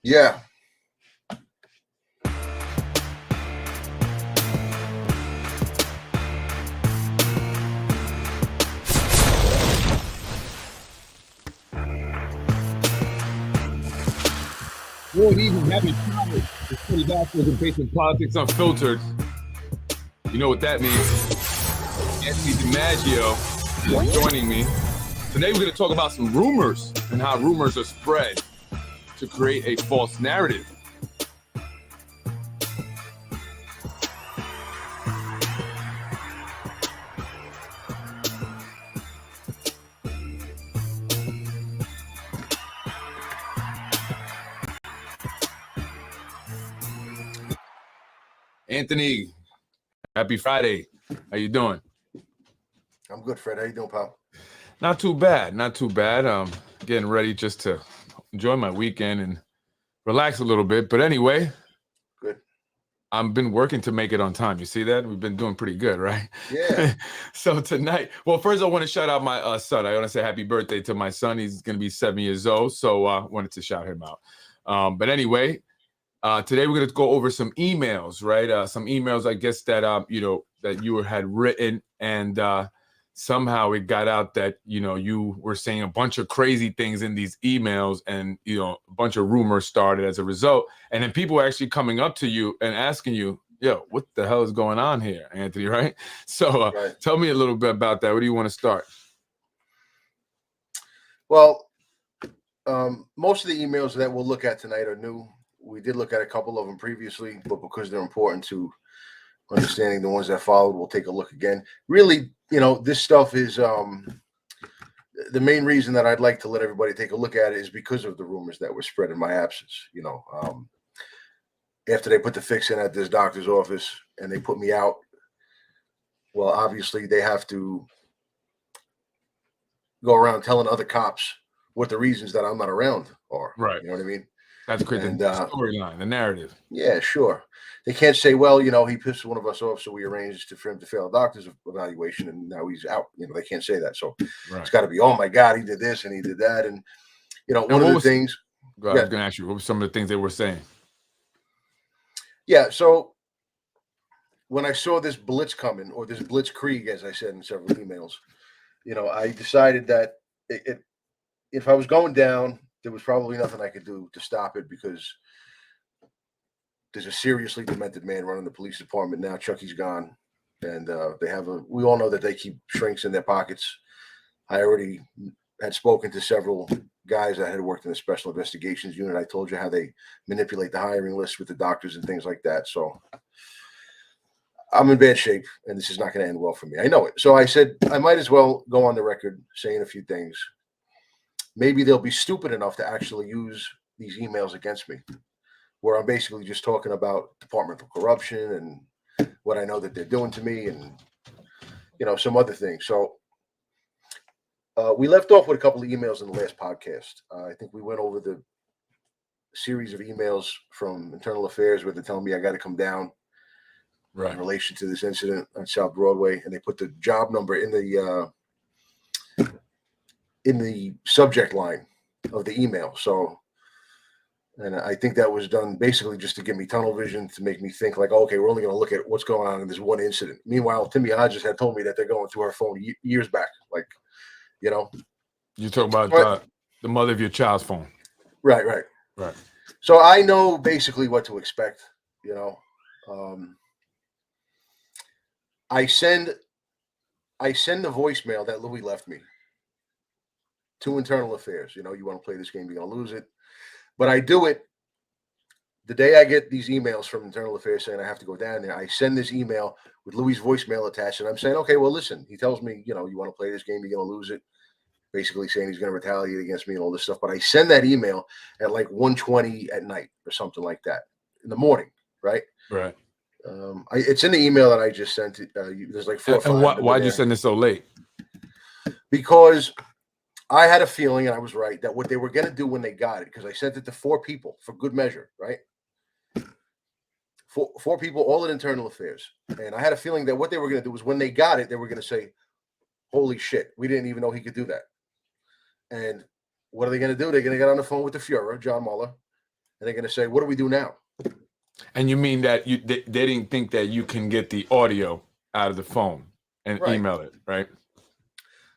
Yeah. Good evening, happy Friday. It's Freddy Vazquez and Basic Politics Unfiltered. You know what that means. Anthony DiMaggio is joining me. Today we're going to talk about some rumors and how rumors are spread to create a false narrative. Anthony, happy Friday. How you doing? I'm good, Fred. How you doing, pal? Not too bad. Getting ready just to enjoy my weekend and relax a little bit. But anyway, good. I've been working to make it on time. You see that? We've been doing pretty good, right? Yeah. So tonight, well, first I want to shout out my son. I want to say happy birthday to my son. He's going to be 7 years old. So I wanted to shout him out. But anyway, today we're going to go over some emails, right? Some emails, I guess, that, that you had written, and somehow it got out that, you were saying a bunch of crazy things in these emails, and, a bunch of rumors started as a result. And then people were actually coming up to you and asking you, yo, what the hell is going on here, Anthony, right? So Right. Tell me a little bit about that. Where do you want to start? Well, most of the emails that we'll look at tonight are new. We did look at a couple of them previously, but because they're important to understanding the ones that followed, we'll take a look again. Really, this stuff is the main reason that I'd like to let everybody take a look at it is because of the rumors that were spread in my absence. After they put the fix in at this doctor's office and they put me out, well, obviously they have to go around telling other cops what the reasons that I'm not around are. Right. You know what I mean? That's great. The storyline, the narrative. Yeah, sure. They can't say, well, he pissed one of us off, so we arranged for him to fail a doctor's evaluation, and now he's out. They can't say that. So It's got to be, oh my God, he did this and he did that, and one of the things. I was going to ask you, what were some of the things they were saying? Yeah. So when I saw this blitz coming, or this blitzkrieg, as I said in several emails, I decided that if I was going down, there was probably nothing I could do to stop it, because there's a seriously demented man running the police department now. Chucky's gone, and we all know that they keep shrinks in their pockets. I already had spoken to several guys that had worked in the special investigations unit. I told you how they manipulate the hiring list with the doctors and things like that. So I'm in bad shape, and this is not going to end well for me. I know it. So I said I might as well go on the record saying a few things. Maybe they'll be stupid enough to actually use these emails against me, where I'm basically just talking about departmental corruption and what I know that they're doing to me, and some other things. So we left off with a couple of emails in the last podcast. I think we went over the series of emails from Internal Affairs where they're telling me I got to come down in relation to this incident on South Broadway, and they put the job number in the subject line of the email. So, and I think that was done basically just to give me tunnel vision, to make me think like, okay, we're only going to look at what's going on in this one incident. Meanwhile, Timmy Hodges had told me that they're going through her phone years back. Like, You talk about the mother of your child's phone. Right. So I know basically what to expect. I send the voicemail that Louis left me to Internal Affairs. You want to play this game, you're going to lose it. But I do it the day I get these emails from Internal Affairs saying I have to go down there. I send this email with Louis' voicemail attached, and I'm saying, okay, well, listen, he tells me, you want to play this game, you're going to lose it. Basically saying he's going to retaliate against me and all this stuff. But I send that email at like 1:20 at night or something like that in the morning, right? Right. It's in the email that I just sent. There's like 4 or 5. And why'd you send it so late? Because I had a feeling, and I was right, that what they were going to do when they got it, because I sent it to 4 people for good measure, right? Four people, all at Internal Affairs. And I had a feeling that what they were going to do was when they got it, they were going to say, holy shit, we didn't even know he could do that. And what are they going to do? They're going to get on the phone with the Fuhrer, John Mueller, and they're going to say, what do we do now? And you mean that they didn't think that you can get the audio out of the phone and email it, right?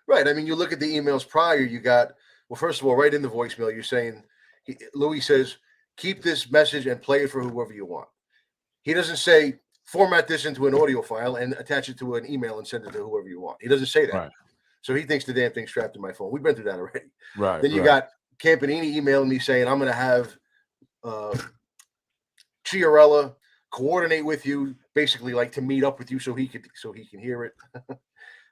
Right. I mean, you look at the emails prior, you got, well, first of all, right in the voicemail, you're saying, Louis says, keep this message and play it for whoever you want. He doesn't say, format this into an audio file and attach it to an email and send it to whoever you want. He doesn't say that. Right. So he thinks the damn thing's trapped in my phone. We've been through that already. Right. Then you got Campanini emailing me saying, I'm going to have Chiarella coordinate with you, basically like to meet up with you so he can hear it.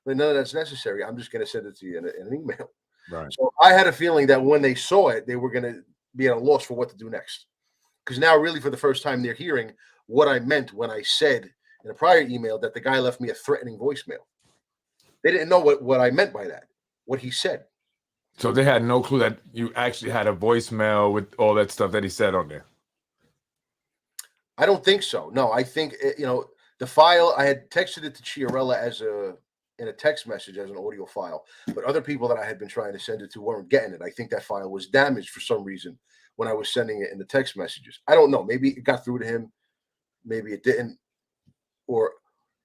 But none of that's necessary. I'm just going to send it to you in an email. Right. So I had a feeling that when they saw it, they were going to be at a loss for what to do next. Because now, really, for the first time, they're hearing what I meant when I said in a prior email that the guy left me a threatening voicemail. They didn't know what I meant by that, what he said. So they had no clue that you actually had a voicemail with all that stuff that he said on there. I don't think so. No, I think, the file, I had texted it to Chiarella in a text message as an audio file, but other people that I had been trying to send it to weren't getting it. I think that file was damaged for some reason when I was sending it in the text messages. I don't know. Maybe it got through to him. Maybe it didn't. Or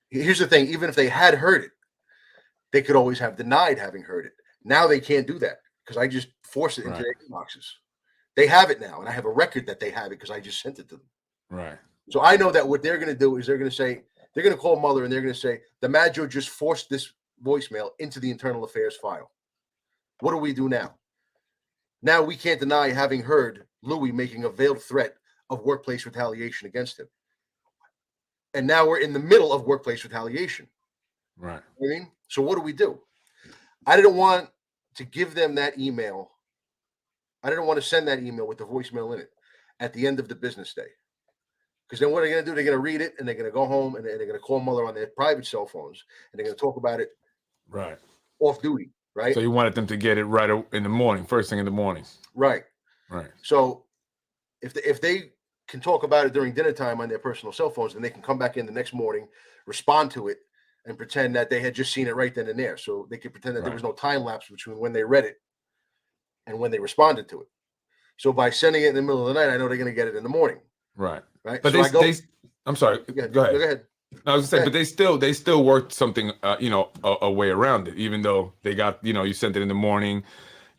here's the thing. Even if they had heard it, they could always have denied having heard it. Now they can't do that because I just forced it into their inboxes. They have it now, and I have a record that they have it because I just sent it to them. Right. So I know that what they're going to do is they're going to call Mueller and they're going to say, the Mad Joe just forced this voicemail into the internal affairs file. What do we do now? Now we can't deny having heard Louis making a veiled threat of workplace retaliation against him. And now we're in the middle of workplace retaliation. Right. You know what I mean? So what do we do? I didn't want to give them that email. I didn't want to send that email with the voicemail in it at the end of the business day. Because then what are they going to do? They're going to read it and they're going to go home and they're going to call Mueller on their private cell phones and they're going to talk about it off duty, right? So you wanted them to get it right in the morning, first thing in the morning. Right. Right. So if they can talk about it during dinner time on their personal cell phones, then they can come back in the next morning, respond to it, and pretend that they had just seen it right then and there. So they could pretend that there was no time lapse between when they read it and when they responded to it. So by sending it in the middle of the night, I know they're going to get it in the morning. Right. Right. But so I'm sorry. Go ahead. No, I was gonna say, but they still worked something, a way around it, even though they got, you sent it in the morning.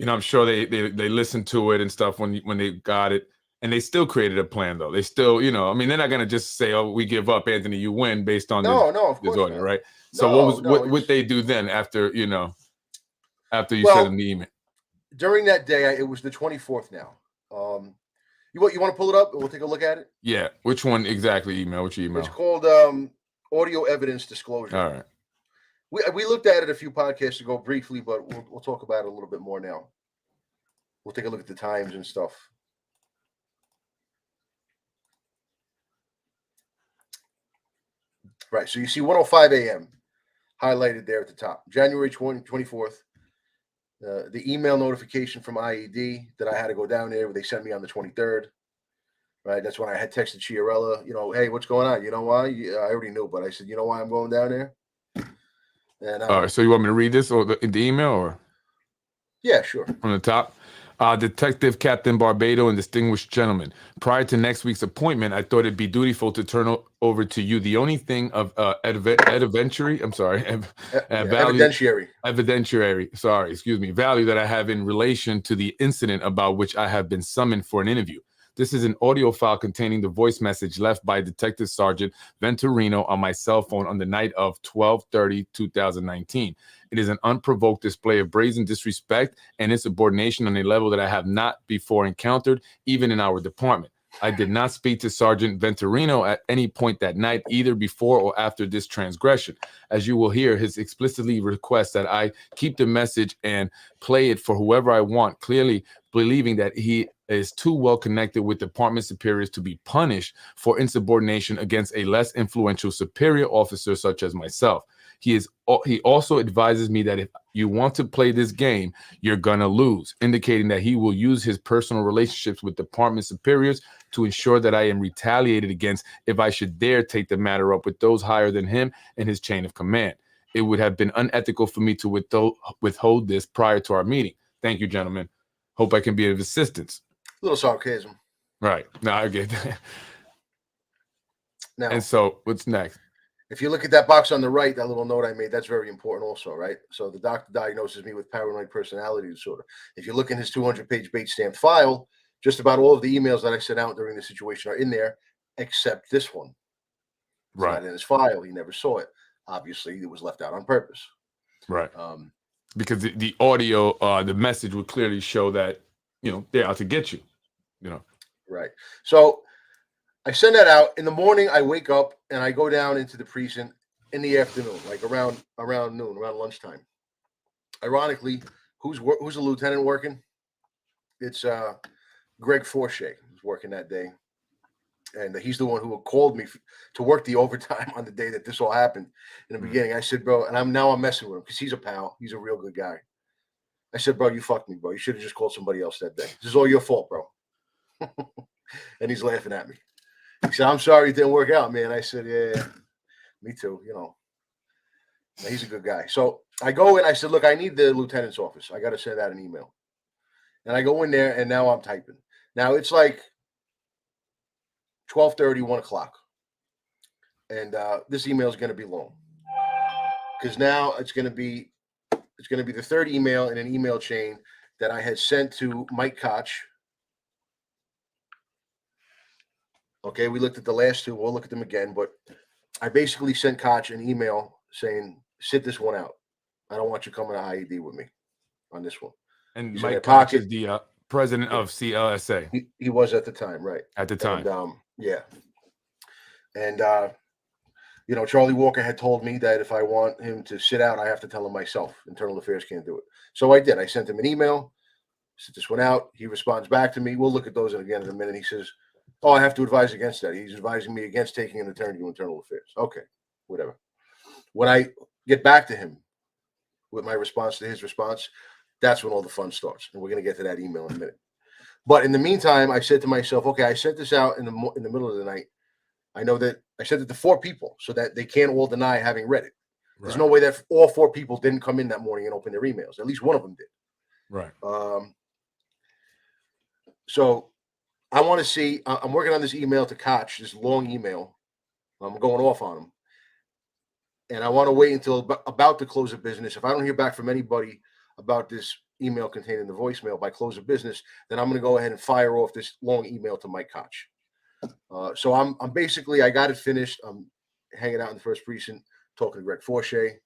I'm sure they listened to it and stuff when they got it, and they still created a plan though. They still, they're not gonna just say, "Oh, we give up, Anthony, you win," based on of this course order, not. right? So what would they do then after you sent them the email? During that day, it was the 24th now. You want to pull it up and we'll take a look at it? Yeah. Which one exactly? Which email? It's called audio evidence disclosure. All right. We looked at it a few podcasts ago briefly, but we'll talk about it a little bit more now. We'll take a look at the times and stuff. Right. So you see 1:05 a.m. highlighted there at the top. January 24th. The email notification from IED that I had to go down there, they sent me on the 23rd. Right. That's when I had texted Chiarella, hey, what's going on? You know why? I already knew, but I said, you know why I'm going down there? And all right. So you want me to read this or the email or? Yeah, sure. From the top. Detective Captain Barbado and distinguished gentlemen, prior to next week's appointment, I thought it'd be dutiful to turn over to you the only thing of evidentiary value that I have in relation to the incident about which I have been summoned for an interview. This is an audio file containing the voice message left by Detective Sergeant Venturino on my cell phone on the night of 12/30/2019. It is an unprovoked display of brazen disrespect and insubordination on a level that I have not before encountered, even in our department. I did not speak to Sergeant Venturino at any point that night, either before or after this transgression. As you will hear, his explicitly requests that I keep the message and play it for whoever I want, clearly believing that he is too well connected with department superiors to be punished for insubordination against a less influential superior officer such as myself. He also advises me that if you want to play this game, you're gonna lose, indicating that he will use his personal relationships with department superiors to ensure that I am retaliated against if I should dare take the matter up with those higher than him in his chain of command. It would have been unethical for me to withhold this prior to our meeting. Thank you, gentlemen. Hope I can be of assistance. A little sarcasm. Right. No, I get that. Now, And so what's next? if you look at that box on the right, that little note I made, that's very important also, right? So the doctor diagnoses me with paranoid personality disorder. If you look in his 200-page Bates stamped file, just about all of the emails that I sent out during the situation are in there, except this one. It's Right. not in his file. He never saw it. Obviously, it was left out on purpose. Right. Because the audio, the message would clearly show that, they're out to get you, Right. So I send that out in the morning. I wake up and I go down into the precinct in the afternoon, like around noon, around lunchtime. Ironically, who's a lieutenant working? It's Greg Forche who's working that day, and he's the one who called me to work the overtime on the day that this all happened. In the beginning, I said, "Bro," and I'm messing with him because he's a pal. He's a real good guy. I said, "Bro, you fucked me, bro. You should have just called somebody else that day. This is all your fault, bro." And he's laughing at me. He said, "I'm sorry it didn't work out, man." I said, "Yeah, me too. He's a good guy." So I go in. I said, "Look, I need the lieutenant's office. I got to send out an email." And I go in there, and now I'm typing. Now it's like 12:30, 1 o'clock. And this email is going to be long because now it's going to be the third email in an email chain that I had sent to Mike Koch. Okay, we looked at the last two. We'll look at them again, but I basically sent Koch an email saying, "Sit this one out. I don't want you coming to IED with me on this one." And He's Mike Koch is the president of CLSA. He was at the time, right? At the time. And, yeah. And, Charlie Walker had told me that if I want him to sit out, I have to tell him myself. Internal Affairs can't do it. So I did. I sent him an email, sit this one out. He responds back to me. We'll look at those again in a minute. He says, "Oh, I have to advise against that." He's advising me against taking an attorney to Internal Affairs. Okay, whatever. When I get back to him with my response to his response, that's when all the fun starts. And we're going to get to that email in a minute. But in the meantime, I said to myself, okay, I sent this out in the middle of the night. I know that I sent it to 4 people so that they can't all deny having read it. Right. There's no way that all 4 people didn't come in that morning and open their emails. At least one of them did. Right. So I want to see, I'm working on this email to Koch, this long email. I'm going off on him. And I want to wait until about the close of business. If I don't hear back from anybody about this email containing the voicemail by close of business, then I'm going to go ahead and fire off this long email to Mike Koch. So I'm basically, I got it finished. I'm hanging out in the first precinct, talking to Greg Forche.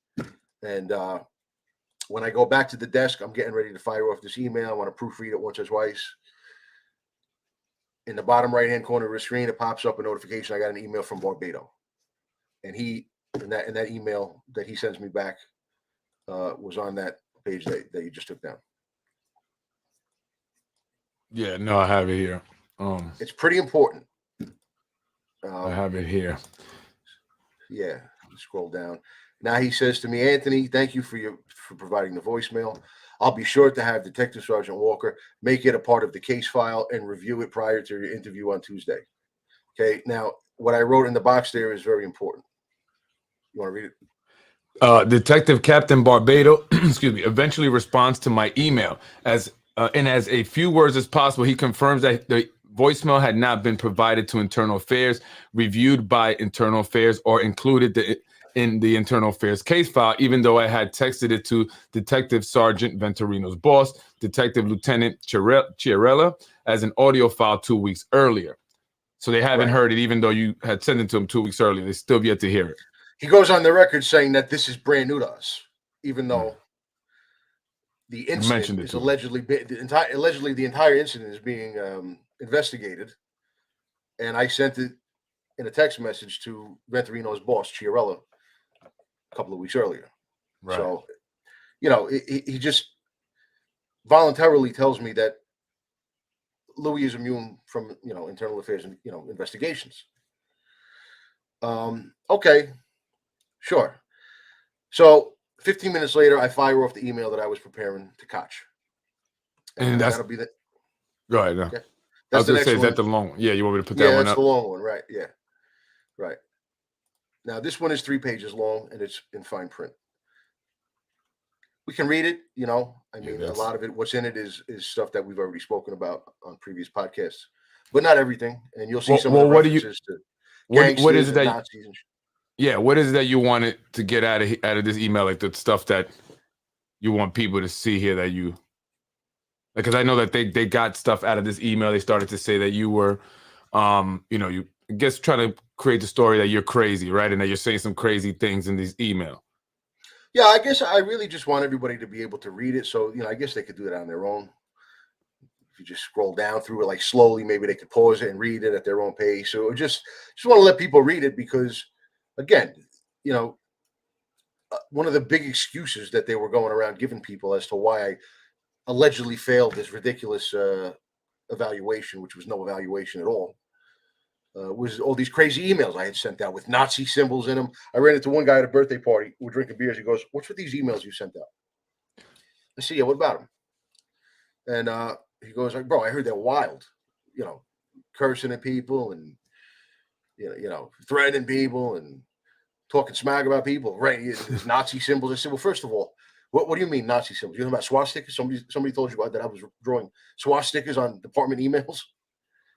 And when I go back to the desk, I'm getting ready to fire off this email. I want to proofread it once or twice. In the bottom right-hand corner of the screen, it pops up a notification. I got an email from Barbado. And in that email that he sends me back was on that page that you just took down. Yeah, no, I have it here. It's pretty important. I have it here. Yeah, scroll down. Now he says to me, "Anthony, thank you for providing the voicemail. I'll be sure to have Detective Sergeant Walker make it a part of the case file and review it prior to your interview on Tuesday." Okay, now what I wrote in the box there is very important. You want to read it? Detective Captain Barbado, excuse me, eventually responds to my email as a few words as possible. He confirms that the voicemail had not been provided to Internal Affairs, reviewed by Internal Affairs, or included in the Internal Affairs case file, even though I had texted it to Detective Sergeant Venturino's boss, Detective Lieutenant Chiarella, as an audio file 2 weeks earlier. So they haven't heard it, even though you had sent it to them 2 weeks earlier. They still yet to hear it. He goes on the record saying that this is brand new to us, even though the incident is allegedly the entire incident is being investigated. And I sent it in a text message to Venturino's boss, Chiarella, a couple of weeks earlier. Right. So, he just voluntarily tells me that Louis is immune from, internal affairs and, investigations. Okay, sure. So 15 minutes later, I fire off the email that I was preparing to Koch. And that'll be the. Go ahead. No. Okay. I was going to say, is that the long one? Yeah, you want me to put that one up? Yeah, that's the long one, right? Yeah, right. Now, this one is 3 pages long, and it's in fine print. We can read it, a lot of it, what's in it is stuff that we've already spoken about on previous podcasts. but not everything. And you'll see Well, some of the what do you references to what is gangsters it and that Nazis and shit. yeah, what is it that you wanted to get out of this email, like the stuff that you want people to see here that you, because I know that they got stuff out of this email. They started to say that you were, you I guess trying to create the story that you're crazy, right? And that you're saying some crazy things in this email. Yeah, I guess I really just want everybody to be able to read it. So, I guess they could do it on their own. If you just scroll down through it like slowly, maybe they could pause it and read it at their own pace. So just want to let people read it because, again, one of the big excuses that they were going around giving people as to why I allegedly failed this ridiculous evaluation, which was no evaluation at all, was all these crazy emails I had sent out with Nazi symbols in them. I ran into one guy at a birthday party. We're drinking beers. He goes, "What's with these emails you sent out?" I said, "Yeah, what about them?" And he goes, "Like, bro, I heard they're wild, cursing at people and threatening people and talking smack about people, right? There's Nazi symbols." I said, "Well, first of all, what do you mean Nazi symbols? You know about swastikas? Somebody told you about that I was drawing swastikas on department emails?"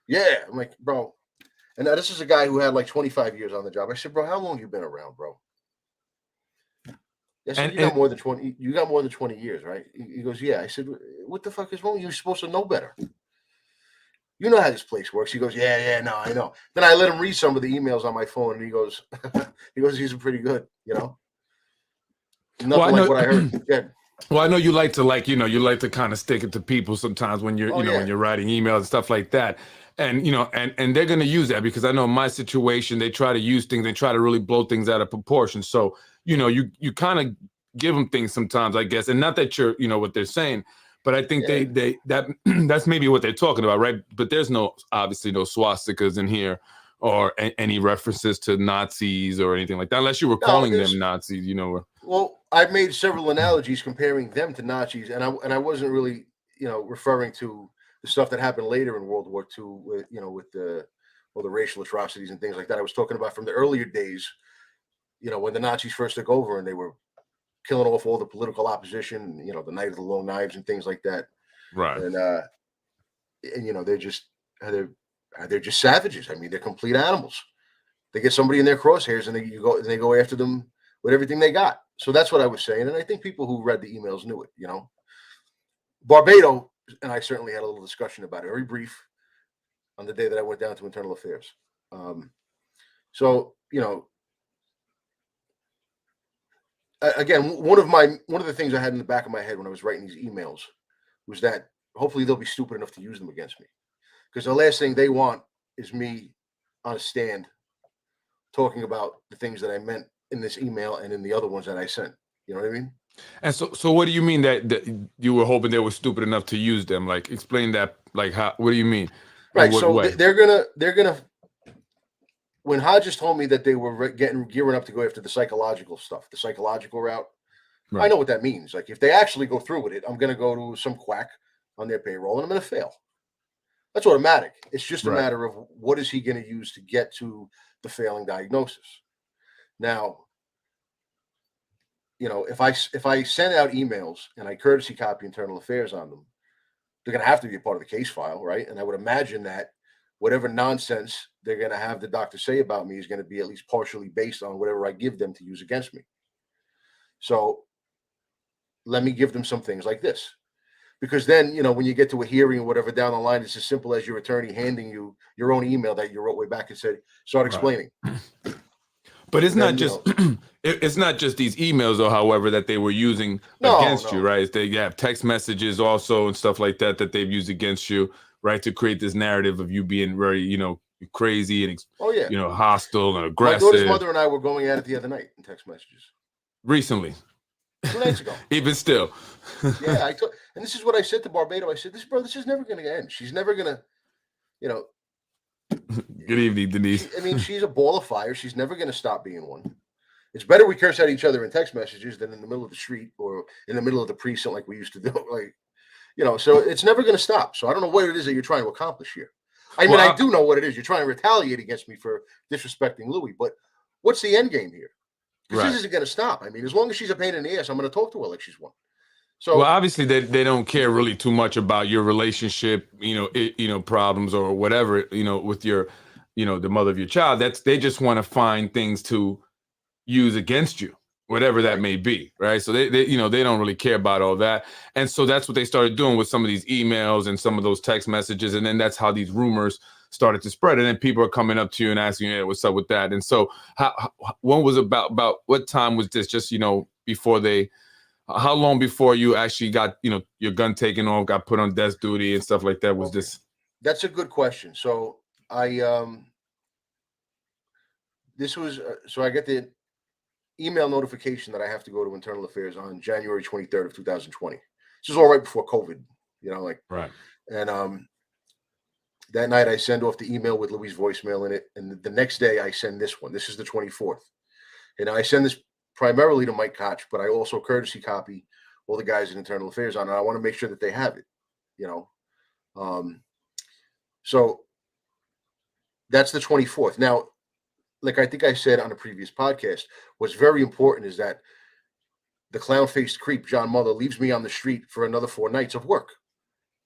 Yeah, I'm like, bro. And now this is a guy who had like 25 years on the job. I said, "Bro, how long you been around, bro?" I said, And "You got more than 20. You got more than 20 years, right?" He goes, "Yeah." I said, "What the fuck is wrong? You're supposed to know better. You know how this place works." He goes, "Yeah, no, I know." Then I let him read some of the emails on my phone, and he goes, "These are pretty good, well, I nothing like know, what I heard." Yeah. well, I know you like to you like to kind of stick it to people sometimes when you're Oh when yeah. you're writing emails and stuff like that. And and they're going to use that because I know in my situation they try to use things, they try to really blow things out of proportion. So you kind of give them things sometimes, I guess, and not that you're what they're saying, but I think Yeah. they that that's maybe what they're talking about, right? But there's obviously no swastikas in here or any references to Nazis or anything like that, unless you were No, calling them Nazis, well, I've made several analogies comparing them to Nazis, and I wasn't really, referring to the stuff that happened later in World War II with, with the racial atrocities and things like that. I was talking about from the earlier days, when the Nazis first took over and they were killing off all the political opposition, the Night of the Long Knives and things like that. right? And they're just savages. I mean, they're complete animals. They get somebody in their crosshairs and they go after them with everything they got. So that's what I was saying, and I think people who read the emails knew it. Barbados and I certainly had a little discussion about it, very brief, on the day that I went down to Internal Affairs. So again, one of the things I had in the back of my head when I was writing these emails was that hopefully they'll be stupid enough to use them against me, because the last thing they want is me on a stand talking about the things that I meant in this email and in the other ones that I sent. You know what I mean? And so what do you mean that you were hoping they were stupid enough to use them? Like, explain that. Like, how? What do you mean? In Right. what So way? they're gonna. When Hodges told me that they were gearing up to go after the psychological stuff, the psychological route, I Right. know what that means. Like, if they actually go through with it, I'm going to go to some quack on their payroll and I'm going to fail. That's automatic. It's just a Right. matter of what is he going to use to get to the failing diagnosis. Now, if I send out emails and I courtesy copy Internal Affairs on them, they're going to have to be a part of the case file, right? And I would imagine that whatever nonsense they're going to have the doctor say about me is going to be at least partially based on whatever I give them to use against me. So let me give them some things like this, because then, when you get to a hearing or whatever down the line, it's as simple as your attorney handing you your own email that you wrote way back and said, "Start explaining." Right. But it's Then, not just it's not just these emails, though. However, that they were using against you, no. right? They have text messages also and stuff like that they've used against you, right? To create this narrative of you being very, crazy and Oh yeah. hostile and My daughter's aggressive. mother and I were going at it the other night in text messages. Recently, 2 nights ago. even still. Yeah, and this is what I said to Barbados. I said, this is never going to end. She's never going to, Good evening, Denise. she's a ball of fire. She's never going to stop being one. It's better we curse at each other in text messages than in the middle of the street or in the middle of the precinct like we used to do. So it's never going to stop. So I don't know what it is that you're trying to accomplish here. I do know what it is. You're trying to retaliate against me for disrespecting Louis, but what's the end game here? Because this isn't going to stop. As long as she's a pain in the ass, I'm going to talk to her like she's one. So well, obviously they don't care really too much about your relationship, problems or whatever, with your, the mother of your child. They just want to find things to use against you, whatever that right. may be, right? So they don't really care about all that. And so that's what they started doing with some of these emails and some of those text messages. And then that's how these rumors started to spread. And then people are coming up to you and asking you, hey, what's up with that? And so when was about what time was this? Just, before how long before you actually got, your gun taken off, got put on desk duty and stuff like that? Was this? That's a good question. So this was so I get the email notification that I have to go to Internal Affairs on January 23rd of 2020. This is all right before COVID, Right. And that night I send off the email with Louis' voicemail in it, and the next day I send this one. This is the 24th, and I send this primarily to Mike Koch, but I also courtesy copy all the guys in Internal Affairs on it. I want to make sure that they have it, So that's the 24th. Now, like I think I said on a previous podcast, what's very important is that the clown-faced creep, John Mother, leaves me on the street for another 4 nights of work,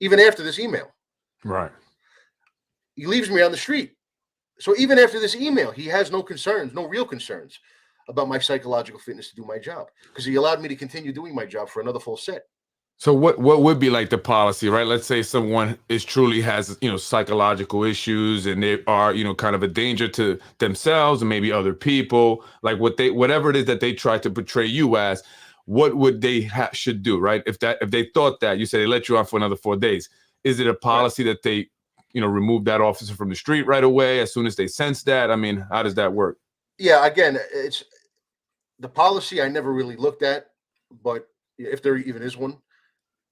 even after this email. Right. He leaves me on the street. So even after this email, he has no real concerns about my psychological fitness to do my job, because he allowed me to continue doing my job for another full set. So what would be like the policy, right? Let's say someone truly has, psychological issues and they are, kind of a danger to themselves and maybe other people, like whatever it is that they try to portray you as, what would they should do, right? If they thought that, you said they let you off for another 4 days. Is it a policy that they, remove that officer from the street right away as soon as they sense that? I mean, how does that work? Yeah, again, it's the policy I never really looked at, but if there even is one.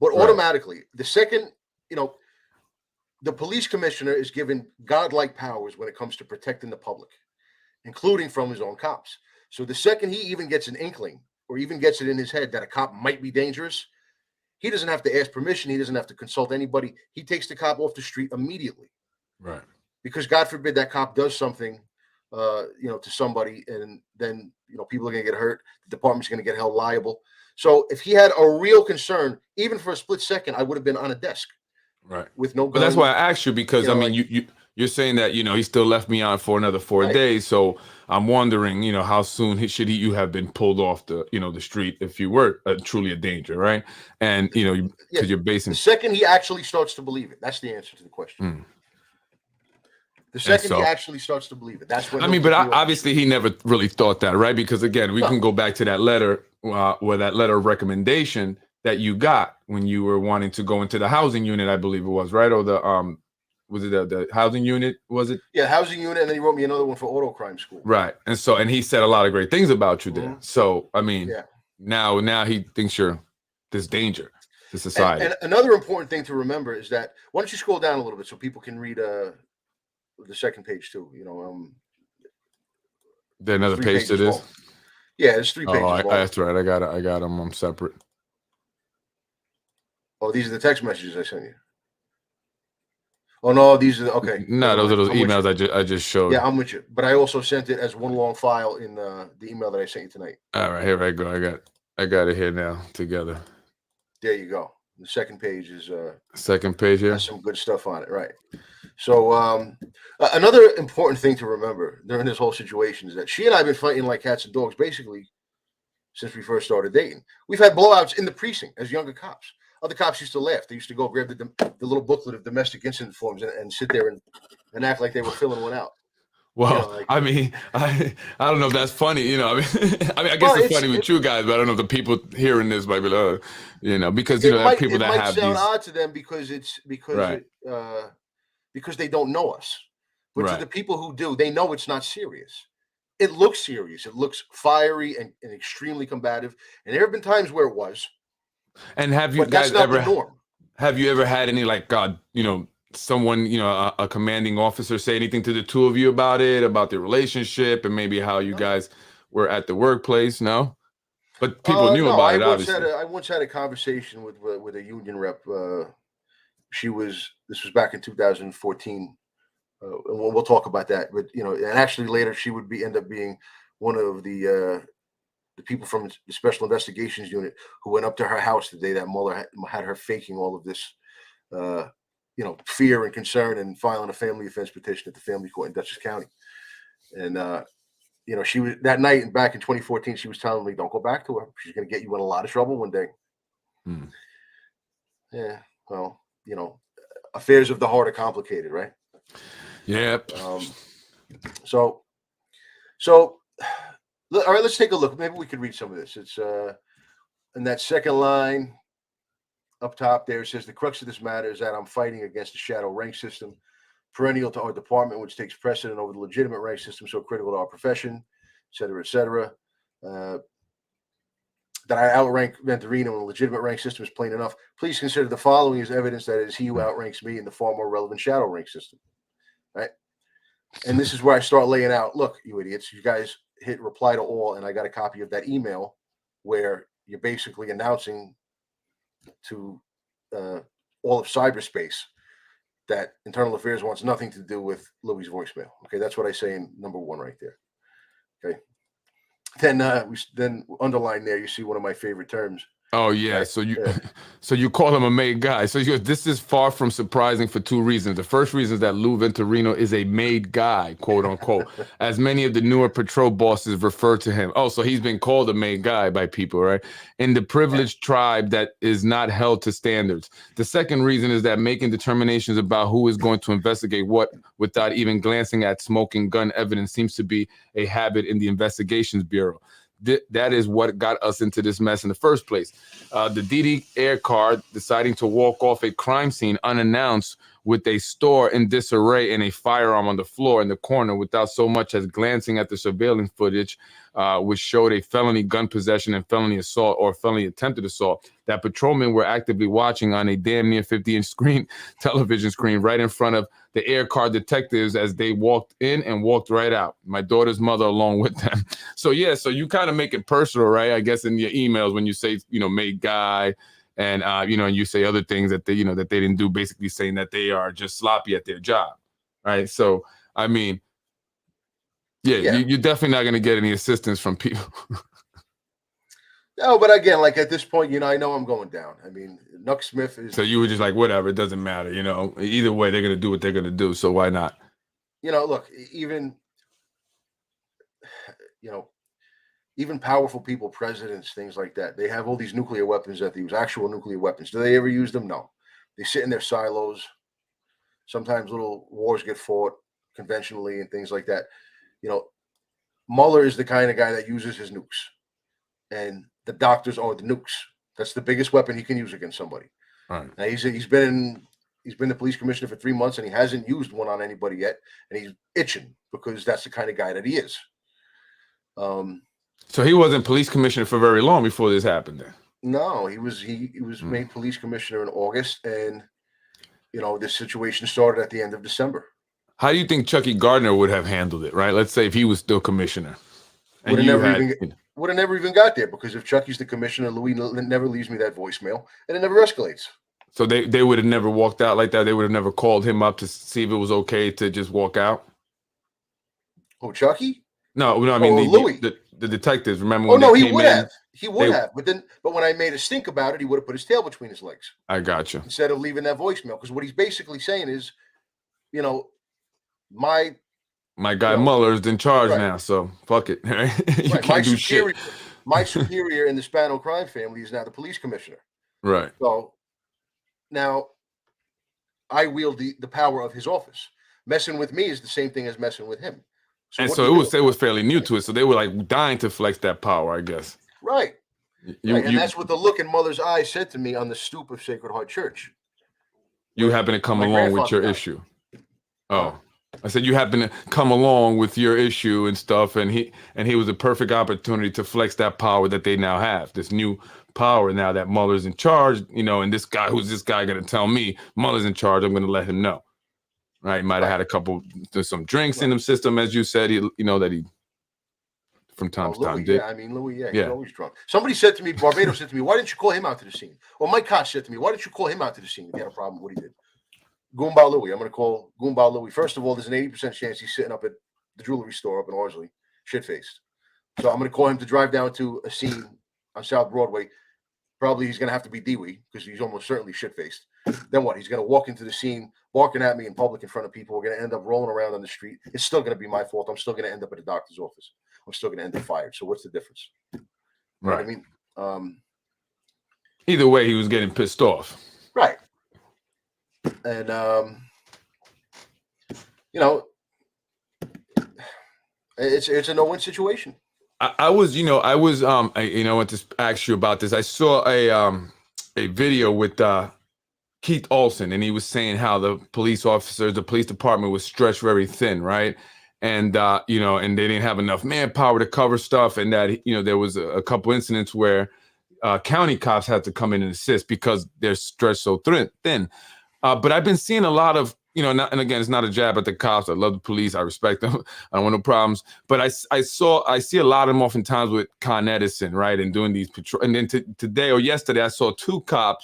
But automatically, the second, the police commissioner is given godlike powers when it comes to protecting the public, including from his own cops. So the second he even gets an inkling or even gets it in his head that a cop might be dangerous, he doesn't have to ask permission. He doesn't have to consult anybody. He takes the cop off the street immediately. Right. Because God forbid that cop does something, to somebody, and then, people are going to get hurt. The department's going to get held liable. So if he had a real concern, even for a split second, I would have been on a desk, right, with no gun. But that's why I asked you, because I mean, you're saying that he still left me on for another 4 days. So I'm wondering, how soon you have been pulled off the the street if you were truly a danger, right? And because you're basing the second he actually starts to believe it. That's the answer to the question. The second he actually starts to believe it, that's when. I mean, but obviously he never really thought that, right? Because again, we can go back to that letter, or that letter of recommendation that you got when you were wanting to go into the housing unit, I believe it was, right? Or the was it the housing unit? Was it? Yeah, housing unit, and then he wrote me another one for auto crime school. Right, and he said a lot of great things about you there. So I mean, now he thinks you're this danger to society. And another important thing to remember is that, why don't you scroll down a little bit so people can read the second page too? There's another page to this. Yeah, there's 3 pages. Oh, that's right. I got them. I'm separate. Oh, these are the text messages I sent you. Oh no, these are okay. No, those are those emails I just showed. Yeah, I'm with you. But I also sent it as one long file in the email that I sent you tonight. All right, here I go. I got it here now together. There you go. The second page is second page here. Has some good stuff on it, right? So another important thing to remember during this whole situation is that she and I have been fighting like cats and dogs basically since we first started dating. We've had blowouts in the precinct as younger cops. Other cops used to laugh. They used to go grab the little booklet of domestic incident forms and sit there and act like they were filling one out. Well, I mean, I don't know if that's funny, I mean, I guess it's funny with you guys, but I don't know if the people hearing this might be like, because there are people that have these. It might sound odd to them because they don't know us. But to the people who do, they know it's not serious. It looks serious. It looks fiery and extremely combative. And there have been times where it was. And have you guys ever had any someone, a commanding officer say anything to the two of you about the relationship and maybe how you guys were at the workplace? No, but people knew about it. Obviously, I once had a conversation with a union rep. This was back in 2014. We'll talk about that, but and actually later she would end up being one of the the people from the Special Investigations Unit who went up to her house the day that Mueller had her faking all of this, fear and concern and filing a family offense petition at the family court in Dutchess County. And, she was that night and back in 2014, she was telling me, don't go back to her. She's going to get you in a lot of trouble one day. Yeah. Well, affairs of the heart are complicated, right? Yep. So, all right, let's take a look. Maybe we could read some of this. It's in that second line up top there. It says, the crux of this matter is that I'm fighting against the shadow rank system, perennial to our department, which takes precedent over the legitimate rank system, so critical to our profession, et cetera, et cetera. That I outrank Venturino in the legitimate rank system is plain enough. Please consider the following as evidence that it is he who outranks me in the far more relevant shadow rank system. Right? And this is where I start laying out, look, you idiots, you guys hit reply to all, and I got a copy of that email where you're basically announcing to all of cyberspace that Internal Affairs wants nothing to do with Louis' voicemail. Okay, that's what I say in number 1 right there. Okay. Then underline there, you see one of my favorite terms. Oh yeah, right? So you call him a made guy. So this is far from surprising for 2 reasons. The first reason is that Lou Venturino is a made guy, quote unquote, as many of the newer patrol bosses refer to him. Oh, so he's been called a made guy by people, right? In the privileged tribe that is not held to standards. The second reason is that making determinations about who is going to investigate what without even glancing at smoking gun evidence seems to be a habit in the Investigations Bureau. That is what got us into this mess in the first place. The DD Air Car deciding to walk off a crime scene unannounced with a store in disarray and a firearm on the floor in the corner without so much as glancing at the surveillance footage, which showed a felony gun possession and felony assault or felony attempted assault that patrolmen were actively watching on a damn near 50-inch television screen right in front of the Air Car detectives as they walked in and walked right out. My daughter's mother along with them. So yeah, so you kind of make it personal, right? I guess in your emails when you say, made guy, and and you say other things that they, that they didn't do, basically saying that they are just sloppy at their job, right? So I mean, yeah. You're definitely not going to get any assistance from people. No, but again, like at this point, I know I'm going down. I mean, Nuck Smith is. So you were just like, whatever, it doesn't matter, Either way, they're going to do what they're going to do. So why not? Look, even powerful people, presidents, things like that, they have all these nuclear weapons that they use, actual nuclear weapons. Do they ever use them? No. They sit in their silos. Sometimes little wars get fought conventionally and things like that. Mueller is the kind of guy that uses his nukes. And the doctors are the nukes. That's the biggest weapon he can use against somebody. Right. Now he's been the police commissioner for 3 months and he hasn't used one on anybody yet, and he's itching because that's the kind of guy that he is. So he wasn't police commissioner for very long before this happened then? No, he was made police commissioner in August, and this situation started at the end of December. How do you think Chucky Gardner would have handled it, right? Let's say if he was still commissioner. Would have never even got there, because if Chucky's the commissioner, Louis never leaves me that voicemail, and it never escalates. So they would have never walked out like that? They would have never called him up to see if it was okay to just walk out? Oh, Chucky? No, I mean Louis. The detectives. Remember? Oh no, he would have. He would have. But when I made a stink about it, he would have put his tail between his legs. I got you. Instead of leaving that voicemail, because what he's basically saying is, my guy Mueller's in charge now, so fuck it. You can't do shit. My superior in the Spano crime family is now the police commissioner. Right. So now I wield the power of his office. Messing with me is the same thing as messing with him. So it was fairly new to it. So they were like dying to flex that power, I guess. Right. And that's what the look in Mother's eyes said to me on the stoop of Sacred Heart Church. You happen to come along with your issue. Oh. I said you happen to come along with your issue and stuff, and he was a perfect opportunity to flex that power that they now have. This new power now that Mueller's in charge, and this guy, who's this guy going to tell me Mueller's in charge? I'm going to let him know. Right, might have had some drinks in the system, as you said. That he from time to time did. Yeah, I mean Louis. Yeah, he's always drunk. Somebody said to me, Barbados said to me, "Why didn't you call him out to the scene?" Or Mike Koch said to me, "Why didn't you call him out to the scene if you had a problem with what he did?" Goombah Louis. I'm going to call Goombah Louis. First of all, there's an 80% chance he's sitting up at the jewelry store up in Orsley, shit-faced. So I'm going to call him to drive down to a scene on South Broadway. Probably he's going to have to be Dewey because he's almost certainly shit-faced. Then what? He's going to walk into the scene, barking at me in public in front of people. We're going to end up rolling around on the street. It's still going to be my fault. I'm still going to end up at a doctor's office. I'm still going to end up fired. So what's the difference? Right. I mean, either way, he was getting pissed off. Right. And, you know, it's a no-win situation. I want to ask you about this. I saw a video with Keith Olsen, and he was saying how the police department was stretched very thin, right? And and they didn't have enough manpower to cover stuff, and that there was a couple incidents where county cops had to come in and assist because they're stretched so thin. But I've been seeing a lot of and again, it's not a jab at the cops. I love the police. I respect them. I don't want no problems. But I see a lot of them oftentimes with Con Edison, right, and doing these patrol. And then today or yesterday, I saw two cop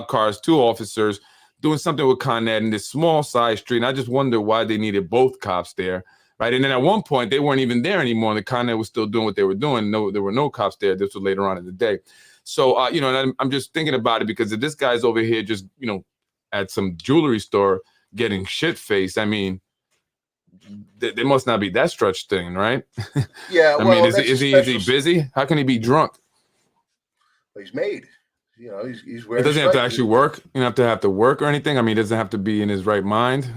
cars, two officers doing something with Con Ed in this small side street. And I just wonder why they needed both cops there, right? And then at one point, they weren't even there anymore. The Con Ed was still doing what they were doing. No, there were no cops there. This was later on in the day. So and I'm just thinking about it because if this guy's over here just at some jewelry store getting shit-faced, I mean, they must not be that stretched thing, right? Yeah. I mean, is he busy? How can he be drunk? He's made. He's wearing. It doesn't have to actually work. You don't have to work or anything. I mean, it doesn't have to be in his right mind.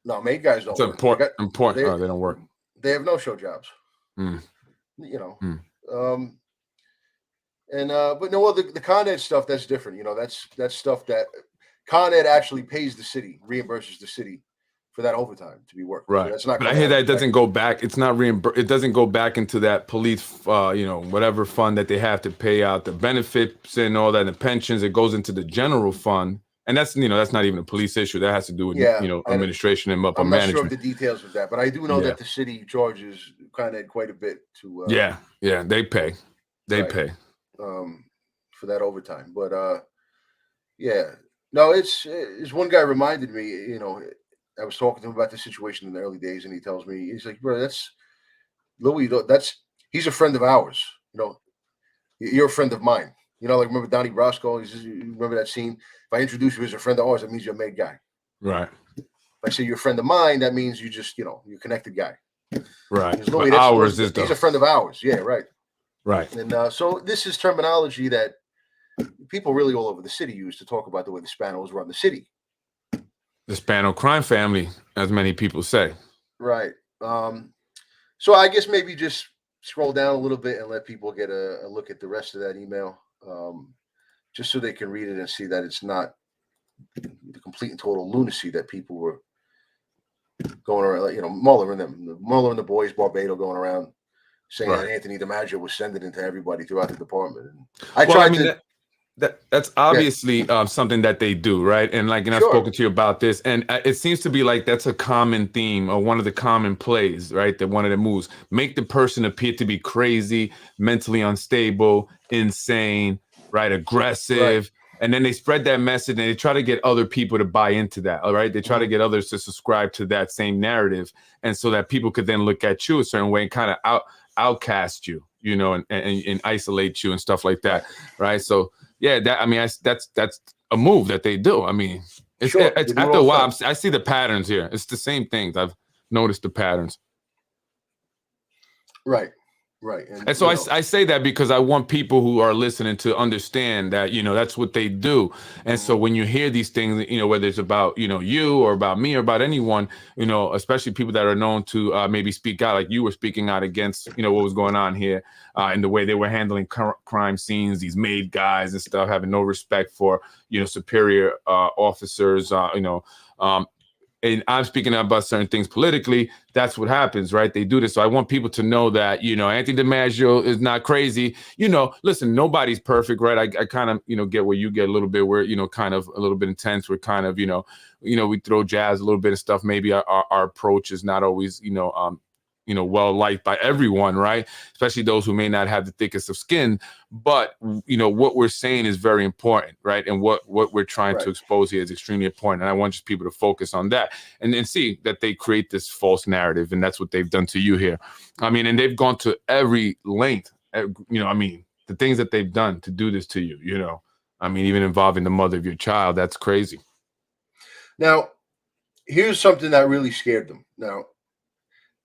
No, made guys don't. It's work. important. They don't work. They have no-show jobs. Mm. But no, the Con Ed stuff, that's different. That's stuff that Con Ed actually pays the city, reimburses the city for that overtime to be worked. Right. So that's not. But I hear that it doesn't go back. It's not reimbursed. It doesn't go back into that police, whatever fund that they have to pay out the benefits and all that, and the pensions. It goes into the general fund, and that's not even a police issue. That has to do with administration and upper management. I'm not sure of the details of that, but I do know that the city charges Con Ed quite a bit to. They pay. They pay for that overtime, but no, it's one guy reminded me, I was talking to him about the situation in the early days, and he tells me, he's like, bro, that's Louis, he's a friend of ours. You're a friend of mine. Like remember Donnie Brasco? You remember that scene? If I introduce you as a friend of ours, that means you're a made guy. Right. If I say you're a friend of mine, that means you just, you're a connected guy. Right. Louis, he's a friend of ours. Yeah, right. Right. And so this is terminology that people really all over the city use to talk about the way the Spanos run the city. The Spano crime family, as many people say. Right. So I guess maybe just scroll down a little bit and let people get a look at the rest of that email, just so they can read it and see that it's not the complete and total lunacy that people were going around. Mueller and the boys, Barbado, going around saying that Anthony DiMaggio was sending it to everybody throughout the department. And that's obviously something that they do, right? And I've spoken to you about this, and it seems to be like that's a common theme or one of the common plays, right? That one of the moves, make the person appear to be crazy, mentally unstable, insane, right? Aggressive. Right. And then they spread that message and they try to get other people to buy into that, all right? They try to get others to subscribe to that same narrative, and so that people could then look at you a certain way and kind of outcast you, and isolate you and stuff like that, right? So yeah, that's a move that they do. I mean, it's after a while, I see the patterns here. It's the same things. I've noticed the patterns. Right. And so I say that because I want people who are listening to understand that, that's what they do. And so when you hear these things, whether it's about, you or about me or about anyone, especially people that are known to maybe speak out, like you were speaking out against, what was going on here and the way they were handling crime scenes, these made guys and stuff, having no respect for, superior officers, and I'm speaking about certain things politically. That's what happens, right? They do this. So I want people to know that, Anthony DiMaggio is not crazy. Listen, nobody's perfect, right? I kind of, get where you get a little bit where, kind of a little bit intense. We're kind of, we throw jazz a little bit of stuff. Maybe our approach is not always, well liked by everyone, right? Especially those who may not have the thickest of skin. But what we're saying is very important, right? And what we're trying to expose here is extremely important. And I want just people to focus on that and then see that they create this false narrative, and that's what they've done to you here. I mean, and they've gone to every length, the things that they've done to do this to you, I mean, even involving the mother of your child, that's crazy. Now, here's something that really scared them. Now,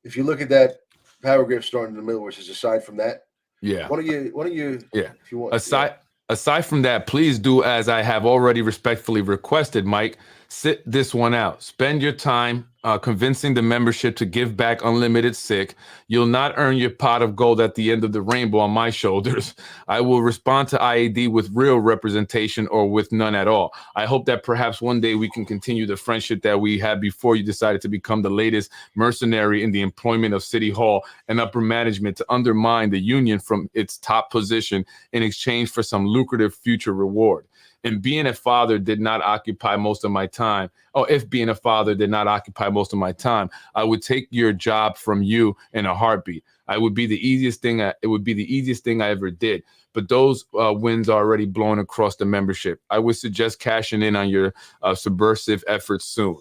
if you look at that paragraph starting in the middle, which is aside from that, yeah. Why don't you? Yeah. If you want. Aside from that, please do as I have already respectfully requested, Mike. Sit this one out. Spend your time convincing the membership to give back unlimited sick. You'll not earn your pot of gold at the end of the rainbow on my shoulders. I will respond to IAD with real representation or with none at all. I hope that perhaps one day we can continue the friendship that we had before you decided to become the latest mercenary in the employment of City Hall and upper management to undermine the union from its top position in exchange for some lucrative future reward. And being a father did not occupy most of my time. If being a father did not occupy most of my time, I would take your job from you in a heartbeat. It would be the easiest thing I ever did. But those winds are already blowing across the membership. I would suggest cashing in on your subversive efforts soon.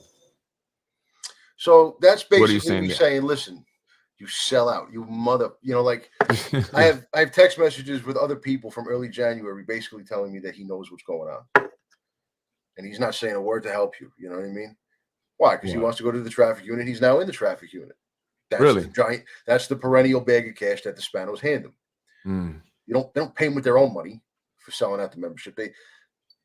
So that's basically What are you saying me saying, listen, you sell out, you mother, I have text messages with other people from early January basically telling me that he knows what's going on. And he's not saying a word to help you. You know what I mean? Why? Because he wants to go to the traffic unit. He's now in the traffic unit. That's really? That's the perennial bag of cash that the Spanos hand him. They don't pay him with their own money for selling out the membership. They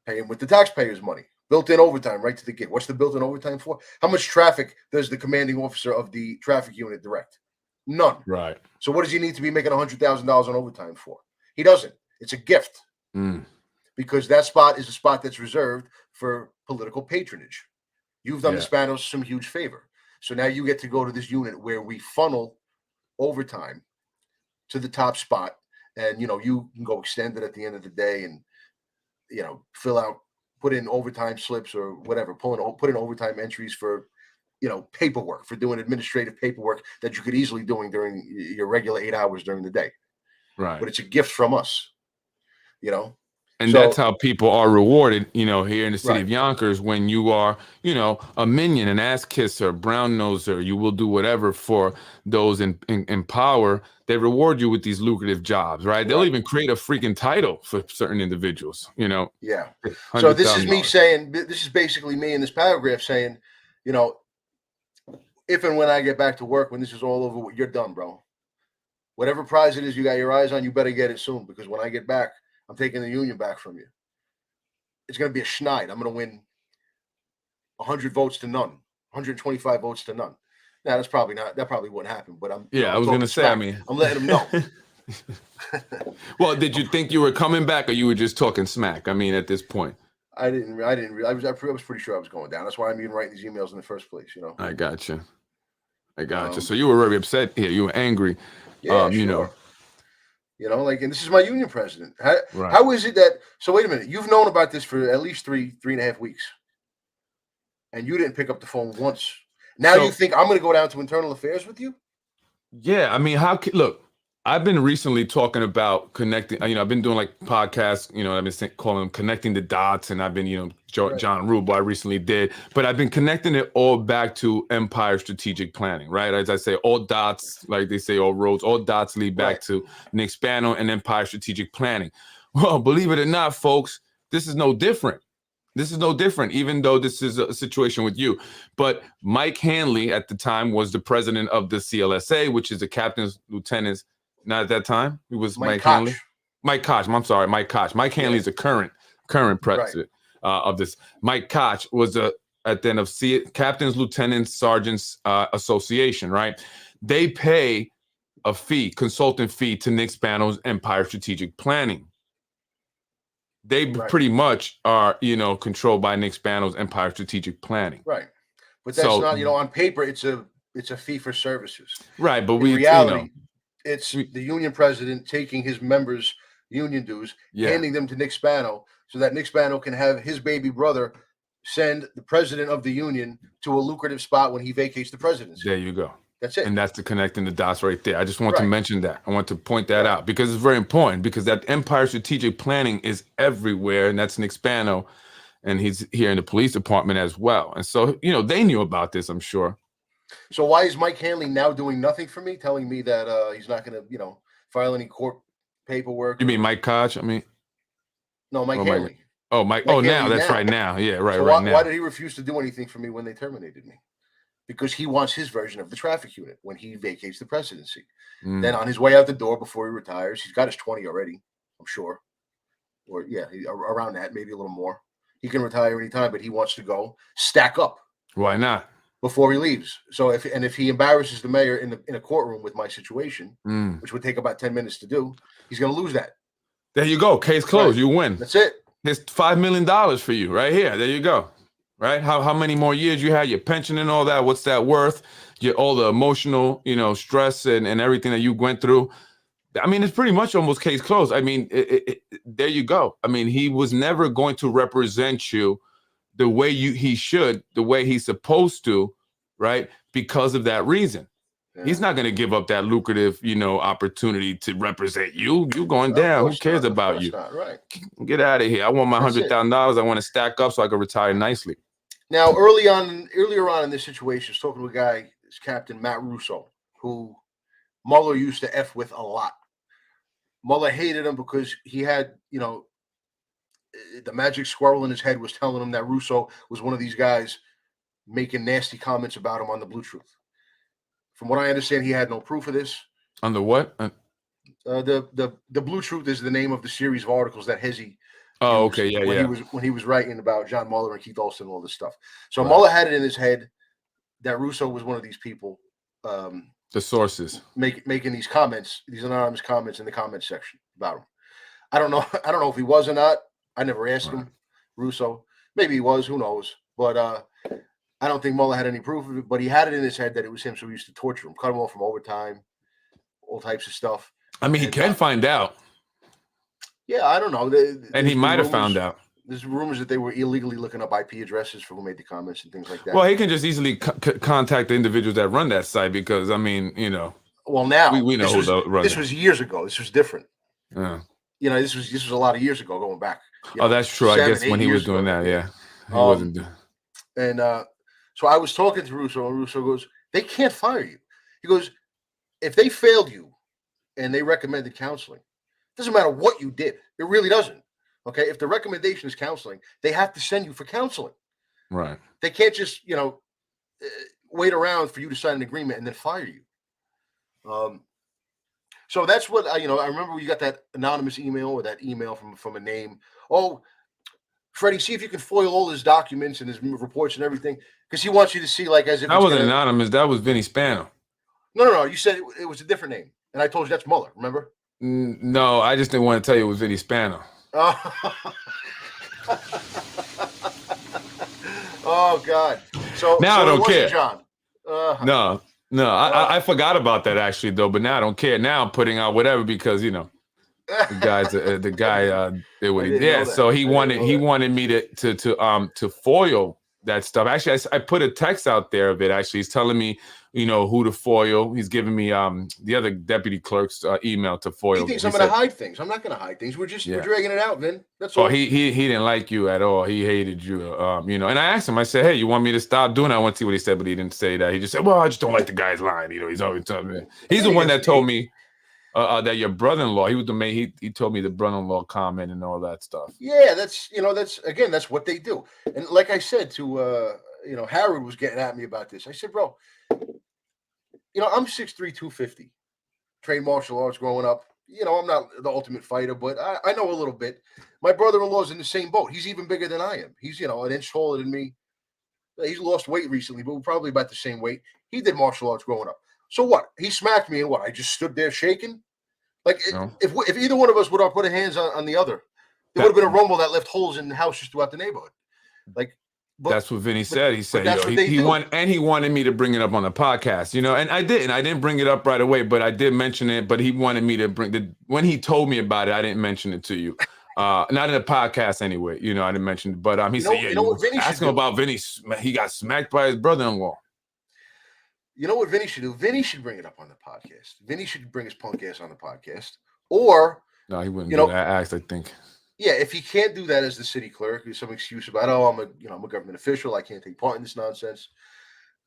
pay him with the taxpayers' money. Built-in overtime right to the gate. What's the built-in overtime for? How much traffic does the commanding officer of the traffic unit direct? None. Right. So what does he need to be making $100,000 on overtime for? He doesn't. It's a gift. Because that spot is a spot that's reserved for political patronage. You've done the Spanos some huge favor. So now you get to go to this unit where we funnel overtime to the top spot. And, you can go extend it at the end of the day and, put in overtime slips or whatever, put in overtime entries for, paperwork, for doing administrative paperwork that you could easily doing during your regular 8 hours during the day. Right. But it's a gift from us, And that's how people are rewarded, here in the city of Yonkers. When you are, a minion, an ass kisser, brown noser, you will do whatever for those in power. They reward you with these lucrative jobs, right? They'll even create a freaking title for certain individuals, Yeah. So this is me saying, this is basically me in this paragraph saying, if and when I get back to work, when this is all over, you're done, bro. Whatever prize it is you got your eyes on, you better get it soon, because when I get back, I'm taking the union back from you. It's going to be a schneid. I'm going to win 100 votes to none, 125 votes to none. Now, that probably wouldn't happen, but I was going to say, smack. I'm letting them know. Well, did you think you were coming back, or you were just talking smack? I mean, at this point. I didn't realize. I was pretty sure I was going down. That's why I'm even writing these emails in the first place, I got you. So you were very upset here. You were angry. Yeah, sure. And this is my union president. How is it that? So wait a minute. You've known about this for at least 3.5 weeks, and you didn't pick up the phone once. Now you think I'm going to go down to internal affairs with you? Yeah, I mean, look? I've been recently talking about connecting. I've been doing like podcasts. I've been calling them connecting the dots, and I've been, John Rubel, I recently did, but I've been connecting it all back to empire strategic planning, right? As I say, all dots, like they say, all roads, all dots lead back to Nick Spano and empire strategic planning. Well, believe it or not, folks, this is no different. Even though this is a situation with you. But Mike Hanley at the time was the president of the CLSA, which is the captain's lieutenants. Not at that time. It was Mike Hanley. Mike Koch. I'm sorry, Mike Koch. Mike Hanley is the current president of this. Mike Koch was at the end of Captains, Lieutenants, Sergeants Association, right? They pay a fee, consultant fee, to Nick Spano's Empire Strategic Planning. They pretty much are, controlled by Nick Spano's Empire Strategic Planning. Right. But that's not, on paper, it's a fee for services. Right. But in reality, it's the union president taking his members' union dues, handing them to Nick Spano, so that Nick Spano can have his baby brother send the president of the union to a lucrative spot when he vacates the presidency. There you go. That's it. And that's the connecting the dots right there. I just want to Right. mention that. I want to point that out because it's very important, because that Empire strategic planning is everywhere. And that's Nick Spano. And he's here in the police department as well. And so, you know, they knew about this, I'm sure. So why is Mike Hanley now doing nothing for me, telling me that he's not going to, you know, file any court paperwork? You mean Mike Koch? I mean, no, Mike or Hanley. Oh, Mike. Mike Oh, now Hanley that's now. right now. Yeah, right, So right why now. did he refuse to do anything for me when they terminated me? Because he wants his version of the traffic unit when he vacates the presidency. Then on his way out the door before he retires, he's got his 20 already, I'm sure. Or around that, maybe a little more. He can retire anytime, but he wants to go stack up. Why not? Before he leaves. So if he embarrasses the mayor in a courtroom with my situation, which would take about 10 minutes to do, he's going to lose that. There you go. Case closed. Right. You win. That's it. Here's $5 million for you right here. There you go. Right? How many more years you had, your pension and all that? What's that worth? All the emotional, stress and everything that you went through. I mean, it's pretty much almost case closed. I mean, there you go. I mean, he was never going to represent you the way he should, the way he's supposed to, right? Because of that reason. Yeah. He's not going to give up that lucrative, opportunity to represent you. You going down. Who cares about you? Not, right. Get out of here. I want my $100,000. I want to stack up so I can retire nicely. Now, earlier on in this situation, I was talking to a guy, this Captain Matt Russo, who Mueller used to F with a lot. Mueller hated him because he had, the magic squirrel in his head was telling him that Russo was one of these guys making nasty comments about him on the Blue Truth. From what I understand, he had no proof of this. On the what? The Blue Truth is the name of the series of articles that Hezzy. Oh, okay, yeah, when he was writing about John Mueller and Keith Olsen and all this stuff. So right. Mueller had it in his head that Russo was one of these people. The sources making these comments, these anonymous comments in the comments section about him. I don't know if he was or not. I never asked him, Russo. Maybe he was, who knows? But I don't think Mueller had any proof of it, but he had it in his head that it was him, so he used to torture him, cut him off from overtime, all types of stuff. I mean, he can find out. Yeah, I don't know. And he might have found out. There's rumors that they were illegally looking up IP addresses for who made the comments and things like that. Well, he can just easily contact the individuals that run that site because, I mean, Well, now we know who runs. This was years ago. This was different. Yeah. This was a lot of years ago, going back. That's true. I guess when he was doing that, yeah, he wasn't doing. And so I was talking to Russo, and Russo goes, "They can't fire you." He goes, "If they failed you, and they recommended counseling, it doesn't matter what you did. It really doesn't. Okay, if the recommendation is counseling, they have to send you for counseling. Right. They can't just wait around for you to sign an agreement and then fire you." So that's what I remember. We got that anonymous email or that email from a name. Oh, Freddy, see if you can foil all his documents and his reports and everything, because he wants you to see like as if that wasn't anonymous. That was Vinny Spano. No. You said it was a different name, and I told you that's Mueller. Remember? No, I just didn't want to tell you it was Vinny Spano. Oh God! So now I don't care, John. No, I forgot about that actually though. But now I don't care. Now I'm putting out whatever because the guy did what he did. Yeah, so he wanted me to foil that stuff. Actually, I put a text out there of it. Actually, he's telling me who to foil. He's giving me the other deputy clerk's email to foil. He thinks I'm going to hide things. I'm not going to hide things. We're dragging it out, Vin. That's all. Oh, he didn't like you at all. He hated you. And I asked him. I said, "Hey, you want me to stop doing that?" I want to see what he said, but he didn't say that. He just said, "Well, I just don't like the guy's line." He's always telling me. He's the one that told me that your brother-in-law. He was the main. He told me the brother-in-law comment and all that stuff. Yeah, that's what they do. And like I said to Howard was getting at me about this. I said, "Bro, I'm 6'3", 250, trained martial arts growing up. I'm not the ultimate fighter, but I know a little bit. My brother-in-law's in the same boat. He's even bigger than I am. He's, an inch taller than me. He's lost weight recently, but we're probably about the same weight. He did martial arts growing up. So what? He smacked me and what? I just stood there shaking? Like, if either one of us would have put our hands on the other, there would have been a rumble that left holes in houses throughout the neighborhood. That's what Vinny said. He said he wanted me to bring it up on the podcast, and I didn't. I didn't bring it up right away, but I did mention it. But he wanted me to when he told me about it, I didn't mention it to you. Not in the podcast anyway. I didn't mention it. But he said, "Yeah, what Vinny ask him about Vinny. He got smacked by his brother-in-law." You know what Vinny should do? Vinny should bring it up on the podcast. Vinny should bring his punk ass on the podcast. Or, No, he wouldn't you do know, that. Act, I think. yeah, if he can't do that as the city clerk, there's some excuse about, oh, I'm a government official. I can't take part in this nonsense.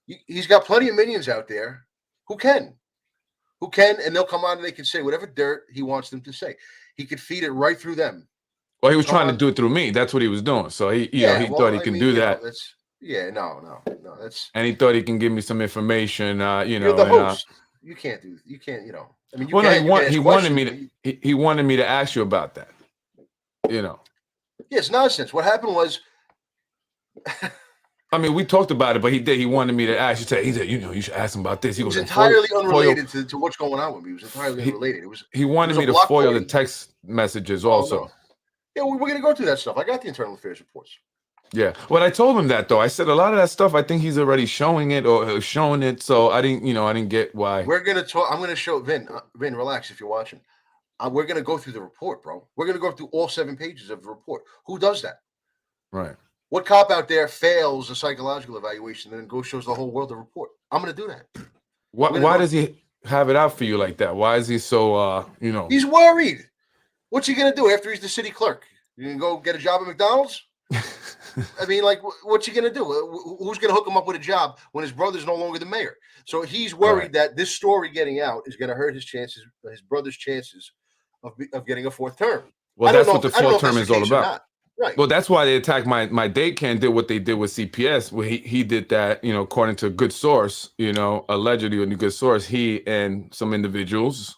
He's got plenty of minions out there who can, and they'll come on and they can say whatever dirt he wants them to say. He could feed it right through them. Well, he was trying to do it through me. That's what he was doing. So he thought he can do that. That's. And he thought he can give me some information. You're the host. You can't. I mean, he wanted me to ask you about that. Yeah, it's nonsense. What happened was. I mean, we talked about it, but he wanted me to ask. He said, you should ask him about this. He goes, it's entirely unrelated to what's going on with me. It was entirely unrelated. He wanted me to foil the text messages also. No. Yeah, we're going to go through that stuff. I got the internal affairs reports. Yeah. Well, I told him that, though. I said a lot of that stuff, I think he's already showing it or showing it. So I didn't get why. We're going to talk. I'm going to show Vin, relax if you're watching. We're going to go through the report, bro. We're going to go through all 7 pages of the report. Who does that? Right. What cop out there fails a psychological evaluation and then shows the whole world the report? I'm going to do that. Why does he have it out for you like that? Why is he so, He's worried. What's he going to do after he's the city clerk? You going to go get a job at McDonald's? I mean, like, what's he going to do? Who's going to hook him up with a job when his brother's no longer the mayor? So he's worried that this story getting out is going to hurt his brother's chances of getting a 4th term. Well, that's what the 4th term is all about. Right. Well, that's why they attacked my date can did what they did with CPS, where he did that, according to a good source, allegedly a good source, he and some individuals,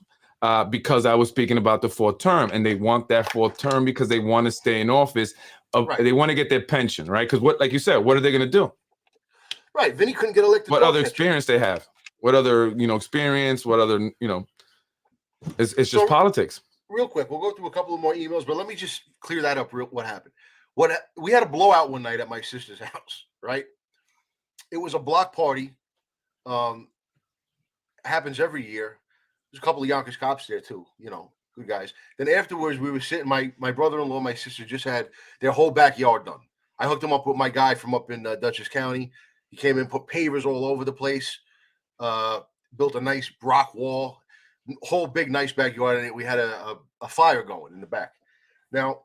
because I was speaking about the 4th term, and they want that 4th term because they want to stay in office. They want to get their pension, right? Because like you said, what are they going to do? Right. Vinny couldn't get elected. What other experience they have? What other, experience? What other, it's just politics. Real quick, we'll go through a couple of more emails, but let me just clear that up. What happened? We had a blowout one night at my sister's house, right? It was a block party. Happens every year. There's a couple of Yonkers cops there too, good guys. Then afterwards, we were sitting. My brother-in-law, my sister just had their whole backyard done. I hooked them up with my guy from up in Dutchess County. He came in, put pavers all over the place, built a nice rock wall. Whole big nice backyard, and we had a fire going in the back. Now,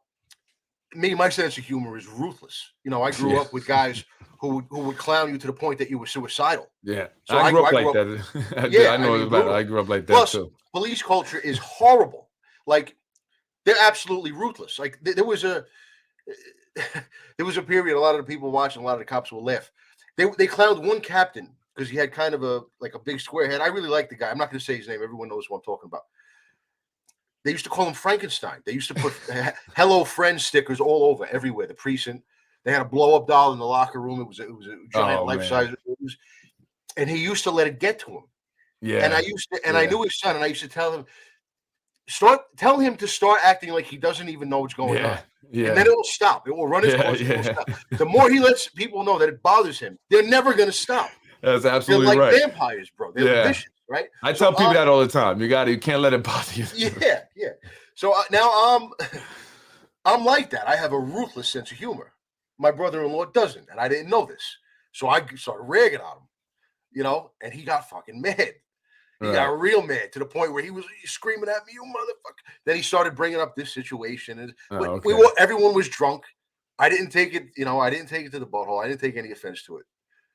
my sense of humor is ruthless. I grew up with guys who would clown you to the point that you were suicidal. Yeah, so I grew up like that. Yeah, I know about it. I grew up like that. Plus, too. Police culture is horrible. Like, they're absolutely ruthless. Like, there was a period. A lot of the people watching, a lot of the cops will laugh. They clowned one captain because he had kind of a big square head. I really like the guy. I'm not going to say his name. Everyone knows what I'm talking about. They used to call him Frankenstein. They used to put "Hello Friend" stickers all over, everywhere. The precinct. They had a blow-up doll in the locker room. It was a giant life-size, and he used to let it get to him. Yeah. And I knew his son, and I used to tell him, tell him to start acting like he doesn't even know what's going on. Yeah. And then it will stop. It will run its course. It will stop. The more he lets people know that it bothers him, they're never going to stop. That's absolutely They're like right. vampires, bro. They're vicious, right? I tell people that all the time. You can't let it bother you. Yeah. So now I'm like that. I have a ruthless sense of humor. My brother-in-law doesn't, and I didn't know this. So I started ragging on him, and he got fucking mad. He got real mad to the point where he was screaming at me, "You motherfucker!" Then he started bringing up this situation, and everyone was drunk. I didn't take it, I didn't take it to the butthole. I didn't take any offense to it.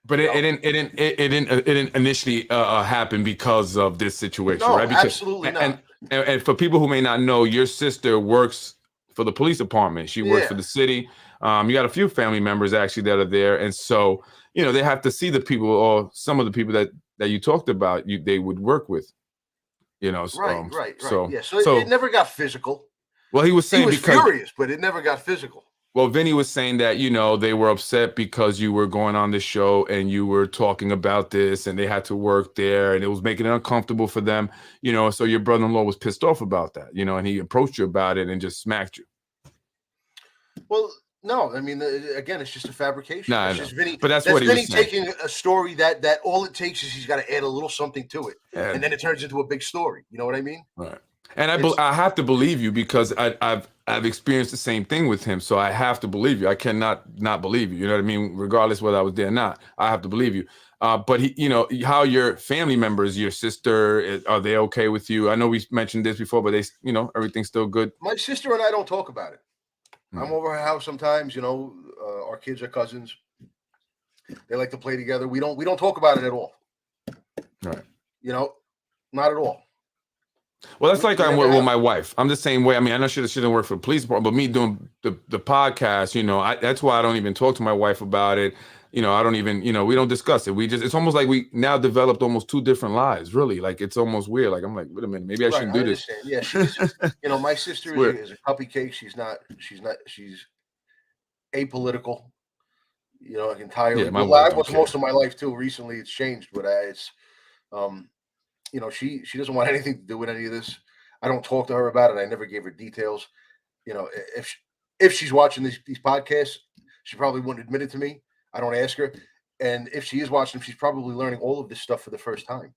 But it didn't initially happen because of this situation, no, right? Because, absolutely not. And for people who may not know, your sister works for the police department. She works for the city. You got a few family members actually that are there, and so they have to see the people or some of the people that you talked about. They would work with, Right. So it never got physical. Well, he was saying he was furious, but it never got physical. Well, Vinny was saying that, they were upset because you were going on the show and you were talking about this and they had to work there and it was making it uncomfortable for them, so your brother-in-law was pissed off about that, and he approached you about it and just smacked you. Well, no, I mean, again, it's just a fabrication. No, it's just Vinny, but that's what he was saying. taking a story that all it takes is he's got to add a little something to it. And then it turns into a big story. You know what I mean? Right. And I have to believe you because I've experienced the same thing with him. So I have to believe you. I cannot not believe you. You know what I mean? Regardless whether I was there or not, I have to believe you. But how your family members, your sister, are they okay with you? I know we mentioned this before, but everything's still good. My sister and I don't talk about it. I'm Mm. over her house sometimes. Our kids are cousins. They like to play together. We don't talk about it at all. Right. Not at all. Well, that's like We I'm never with have. my wife. I'm the same way. I mean, I know she didn't work for the police department, but me doing the podcast, that's why I don't even talk to my wife about it. I don't even, we don't discuss it. It's almost like we now developed almost two different lives, really. Like, it's almost weird. Like, I'm like, wait a minute, maybe I Right, shouldn't I do this. understand. Yeah, she's, my sister Weird. is a cupcake. She's apolitical, entirely. Yeah, my Well, wife I don't was care. most of my life too. Recently, it's changed, but um, she doesn't want anything to do with any of this. I don't talk to her about it. I never gave her details. If she's watching these podcasts, she probably wouldn't admit it to me. I don't ask her, and if she is watching them, she's probably learning all of this stuff for the first time,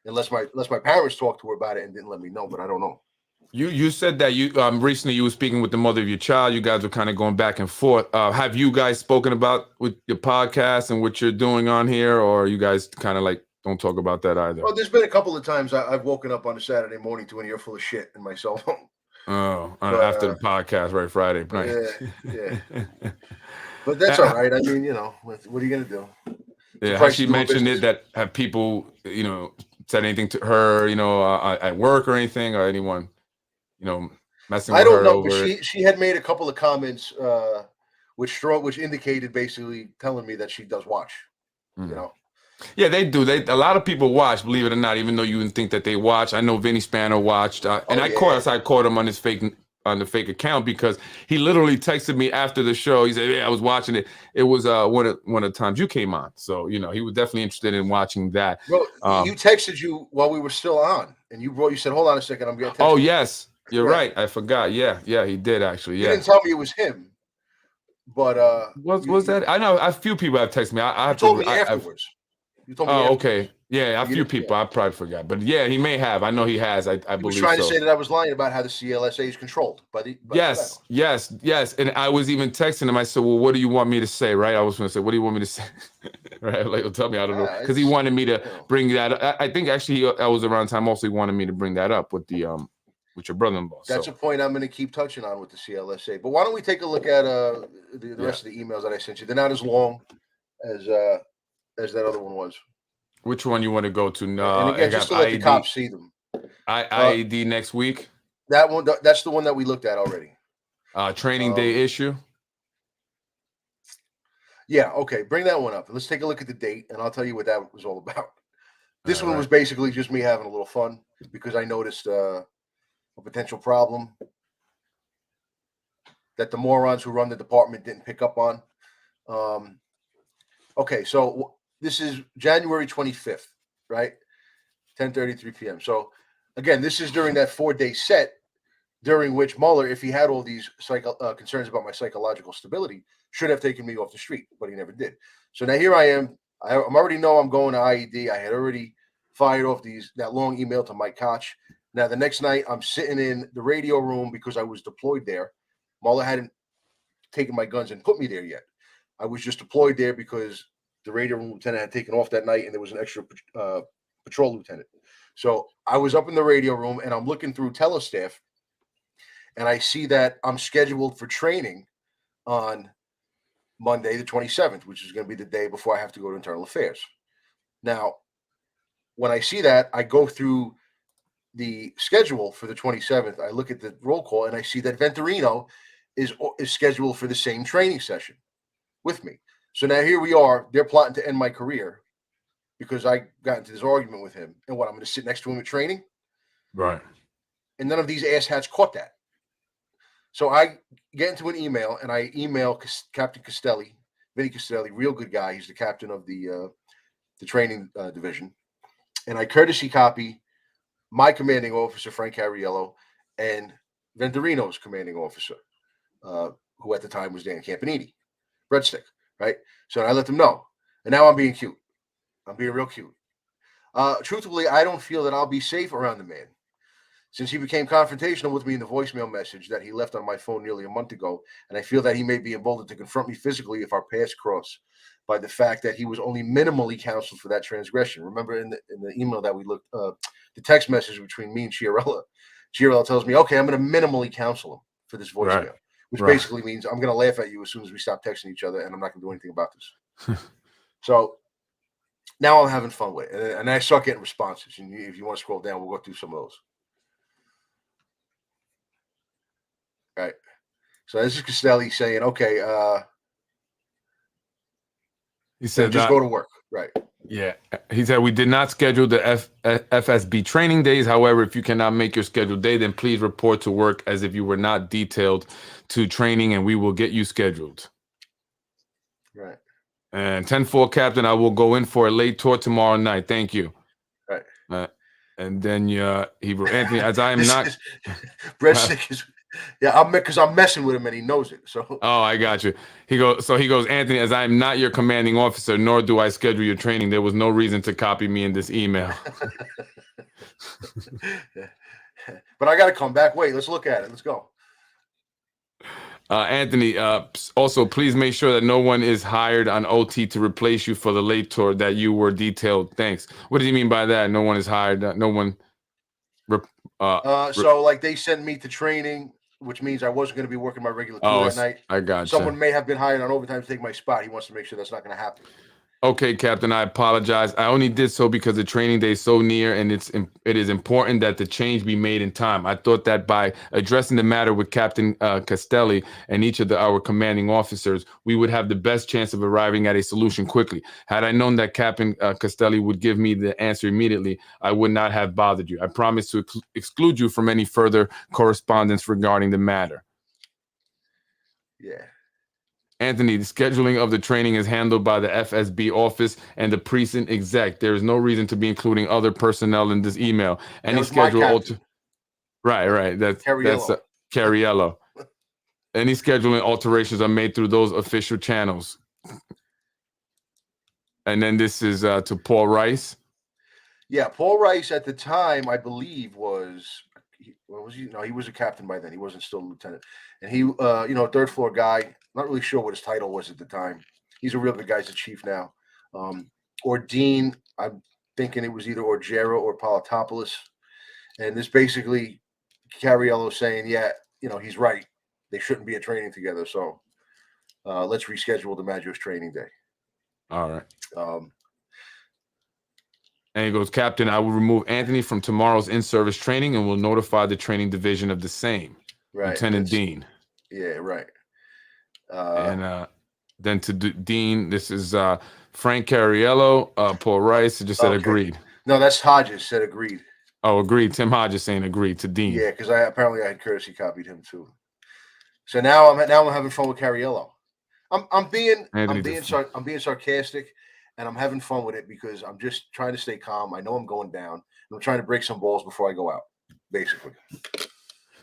unless my parents talked to her about it and didn't let me know. But I don't know. You said that you recently you were speaking with the mother of your child. You guys were kind of going back and forth. Have you guys spoken about with your podcast and what you're doing on here, or you guys kind of like don't talk about that either? Well, there's been a couple of times I've woken up on a Saturday morning to an earful of shit in my cell phone. Oh, But, after the podcast, right? Friday night. Yeah. But that's all right. I mean, what are you gonna do? Yeah, has she mentioned it that have people, said anything to her, at work or anything, or anyone, messing with her? I don't know, but over she had made a couple of comments, which indicated basically telling me that she does watch. Yeah, they do. A lot of people watch, believe it or not, even though you wouldn't think that they watch. I know Vinny Spano watched, and I caught him on his fake account because he literally texted me after the show. He said, "Yeah, I was watching it. It was one of the times you came on." So he was definitely interested in watching that. Bro, you texted you while we were still on, and you said, "Hold on a second, I'm gonna text." Oh you. yes, you're right. I forgot. Yeah, he did actually. Yeah, he didn't tell me it was him, but was that? I know a few people have texted me. I told me afterwards. You told me. Oh, afterwards. okay. Yeah, a few people. I probably forgot, but yeah, he may have. I know he has. I believe. He was trying to say that I was lying about how the CLSA is controlled by the. Yes. And I was even texting him. I said, "Well, what do you want me to say?" Right? I was going to say, "What do you want me to say?" Right? Like, tell me. I don't know, because he wanted me to bring that. I think actually that was around time. Also, he wanted me to bring that up with the with your brother-in-law. That's a point I'm going to keep touching on with the CLSA. But why don't we take a look at the rest of the emails that I sent you? They're not as long as that other one was. Which one you want to go to? And again, just to let the cops see them. IED next week. That one. That's the one that we looked at already. Training day issue. Yeah. Okay. Bring that one up. Let's take a look at the date, and I'll tell you what that was all about. This one was basically just me having a little fun because I noticed a potential problem that the morons who run the department didn't pick up on. Okay, so this is January 25th, right? 10:33 p.m. So again, this is during that 4-day set during which Mueller, if he had all these concerns about my psychological stability, should have taken me off the street, but he never did. So now here I am. I'm already know I'm going to IED. I had already fired off that long email to Mike Koch. Now the next night I'm sitting in the radio room because I was deployed there. Mueller hadn't taken my guns and put me there yet. I was just deployed there because the radio room lieutenant had taken off that night and there was an extra patrol lieutenant. So I was up in the radio room and I'm looking through telestaff and I see that I'm scheduled for training on Monday, the 27th, which is going to be the day before I have to go to internal affairs. Now, when I see that, I go through the schedule for the 27th. I look at the roll call and I see that Venturino is scheduled for the same training session with me. So now here we are. They're plotting to end my career because I got into this argument with him. And what, I'm going to sit next to him at training? Right. And none of these asshats caught that. So I get into an email and I email Captain Castelli, Vinny Castelli, real good guy. He's the captain of the training division. And I courtesy copy my commanding officer, Frank Cariello, and Venturino's commanding officer, who at the time was Dan Campanini, Breadstick, right? So I let them know. And now I'm being cute. I'm being real cute. Truthfully, I don't feel that I'll be safe around the man. Since he became confrontational with me in the voicemail message that he left on my phone nearly a month ago, and I feel that he may be emboldened to confront me physically if our paths cross, by the fact that he was only minimally counseled for that transgression. Remember in the email that we looked, the text message between me and Chiarella tells me, okay, I'm going to minimally counsel him for this voicemail, which basically means I'm going to laugh at you as soon as we stop texting each other, and I'm not going to do anything about this. So now I'm having fun with it, and I start getting responses. And if you want to scroll down, we'll go through some of those. All right. So this is Castelli saying, okay, he said just go to work. Right. Yeah. He said, we did not schedule the FSB training days. However, if you cannot make your scheduled day, then please report to work as if you were not detailed to training, and we will get you scheduled. Right. And 10-4 Captain, I will go in for a late tour tomorrow night. Thank you. Right. And then he wrote, Anthony, as I am not. Breadstick is. Yeah, because I'm messing with him and he knows it. So. Oh, I got you. He goes, Anthony, as I am not your commanding officer, nor do I schedule your training, there was no reason to copy me in this email. But I got to come back. Wait, let's look at it. Let's go. Anthony, also, please make sure that no one is hired on OT to replace you for the late tour that you were detailed. Thanks. What do you mean by that? No one is hired. No one. So, like, they sent me to training, which means I wasn't going to be working my regular tour that night. I got you. Someone may have been hired on overtime to take my spot. He wants to make sure that's not going to happen. Okay, Captain, I apologize. I only did so because the training day is so near, and it is important that the change be made in time. I thought that by addressing the matter with Captain Castelli and each of our commanding officers, we would have the best chance of arriving at a solution quickly. Had I known that Captain Castelli would give me the answer immediately, I would not have bothered you. I promise to exclude you from any further correspondence regarding the matter. Yeah. Anthony, the scheduling of the training is handled by the FSB office and the precinct exec. There is no reason to be including other personnel in this email. Any schedule right. That's Cariello. Any scheduling alterations are made through those official channels. And then this is to Paul Rice. Yeah, Paul Rice at the time, I believe, was he was a captain by then. He wasn't still a lieutenant. And he, third floor guy. Not really sure what his title was at the time. He's a real good guy. He's a chief now. Or Dean, I'm thinking it was either Orgero or Palatopoulos. And this basically, Cariello saying, yeah, he's right. They shouldn't be at training together. So let's reschedule the Maggio's training day. All right. And he goes, Captain, I will remove Anthony from tomorrow's in-service training and will notify the training division of the same. Right. Lieutenant Dean. Yeah, right. And then to Dean, this is Frank Cariello, Paul Rice just said agreed. No, that's Hodges said agreed. Oh, agreed. Tim Hodges saying agreed to Dean. Yeah, because I had courtesy copied him too. So now I'm having fun with Cariello. I'm being sarcastic, and I'm having fun with it because I'm just trying to stay calm. I know I'm going down, and I'm trying to break some balls before I go out, basically.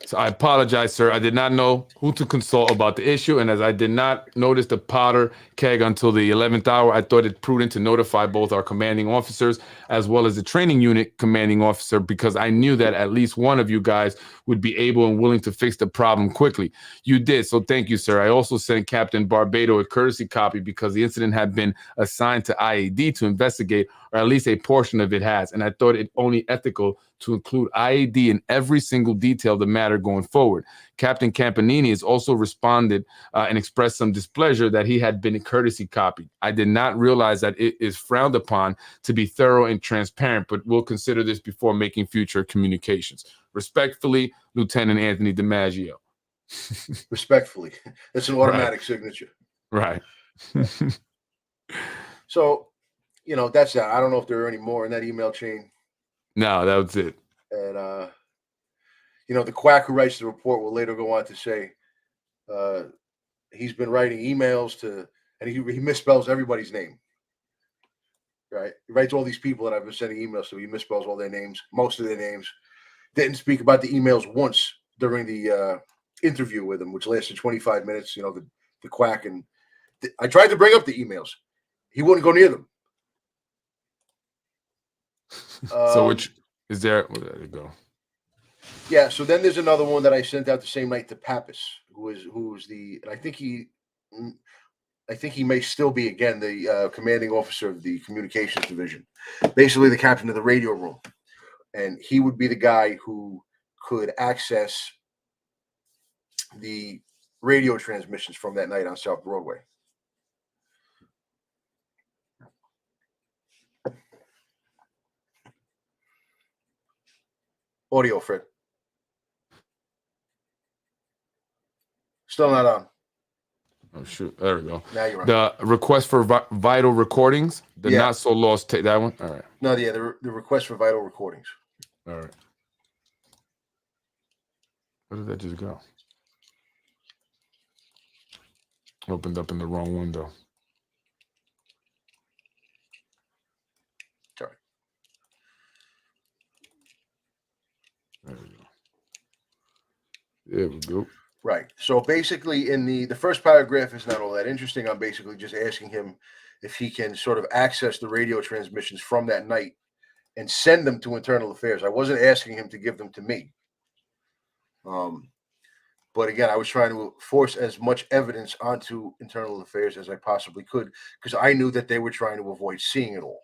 So I apologize, sir. I did not know who to consult about the issue, and as I did not notice the powder keg until the 11th hour, I thought it prudent to notify both our commanding officers as well as the training unit commanding officer because I knew that at least one of you guys would be able and willing to fix the problem quickly. You did, so thank you, sir. I also sent Captain Barbado a courtesy copy because the incident had been assigned to IAD to investigate, or at least a portion of it has, and I thought it only ethical to include IAD in every single detail of the matter going forward. Captain Campanini has also responded and expressed some displeasure that he had been courtesy copied. I did not realize that it is frowned upon to be thorough and transparent, but we'll consider this before making future communications. Respectfully, Lieutenant Anthony DiMaggio. Respectfully. That's an automatic signature. Right. So, that's that. I don't know if there are any more in that email chain. No, that was it. And, the quack who writes the report will later go on to say he's been writing emails and he misspells everybody's name. Right? He writes all these people that I've been sending emails to. He misspells all their names, most of their names. Didn't speak about the emails once during the interview with him, which lasted 25 minutes. The quack. And I tried to bring up the emails. He wouldn't go near them. So which is there? Where did it go? Yeah. So then there's another one that I sent out the same night to Pappas, who's the I think he may still be again the commanding officer of the communications division, basically the captain of the radio room, and he would be the guy who could access the radio transmissions from that night on South Broadway. Audio, Fred. Still not on. Oh shoot! There we go. Now you're on. The request for vital recordings. The Yeah. not so lost tape. That one. All right. No, yeah, the request for vital recordings. All right. Where did that just go? Opened up in the wrong window. Sorry. There we go. There we go. Right. So basically, in the first paragraph is not all that interesting. I'm basically just asking him if he can sort of access the radio transmissions from that night and send them to Internal Affairs. I wasn't asking him to give them to me. But again, I was trying to force as much evidence onto Internal Affairs as I possibly could because I knew that they were trying to avoid seeing it all.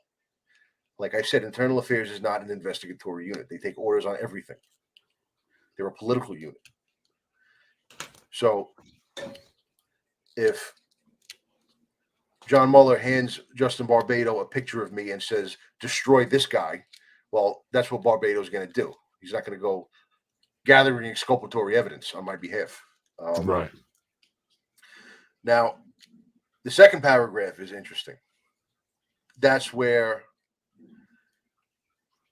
Like I said, Internal Affairs is not an investigatory unit. They take orders on everything. They're a political unit. So if John Mueller hands Justin Barbado a picture of me and says, destroy this guy, well, that's what Barbado's going to do. He's not going to go gathering exculpatory evidence on my behalf. Right. Now, the second paragraph is interesting. That's where,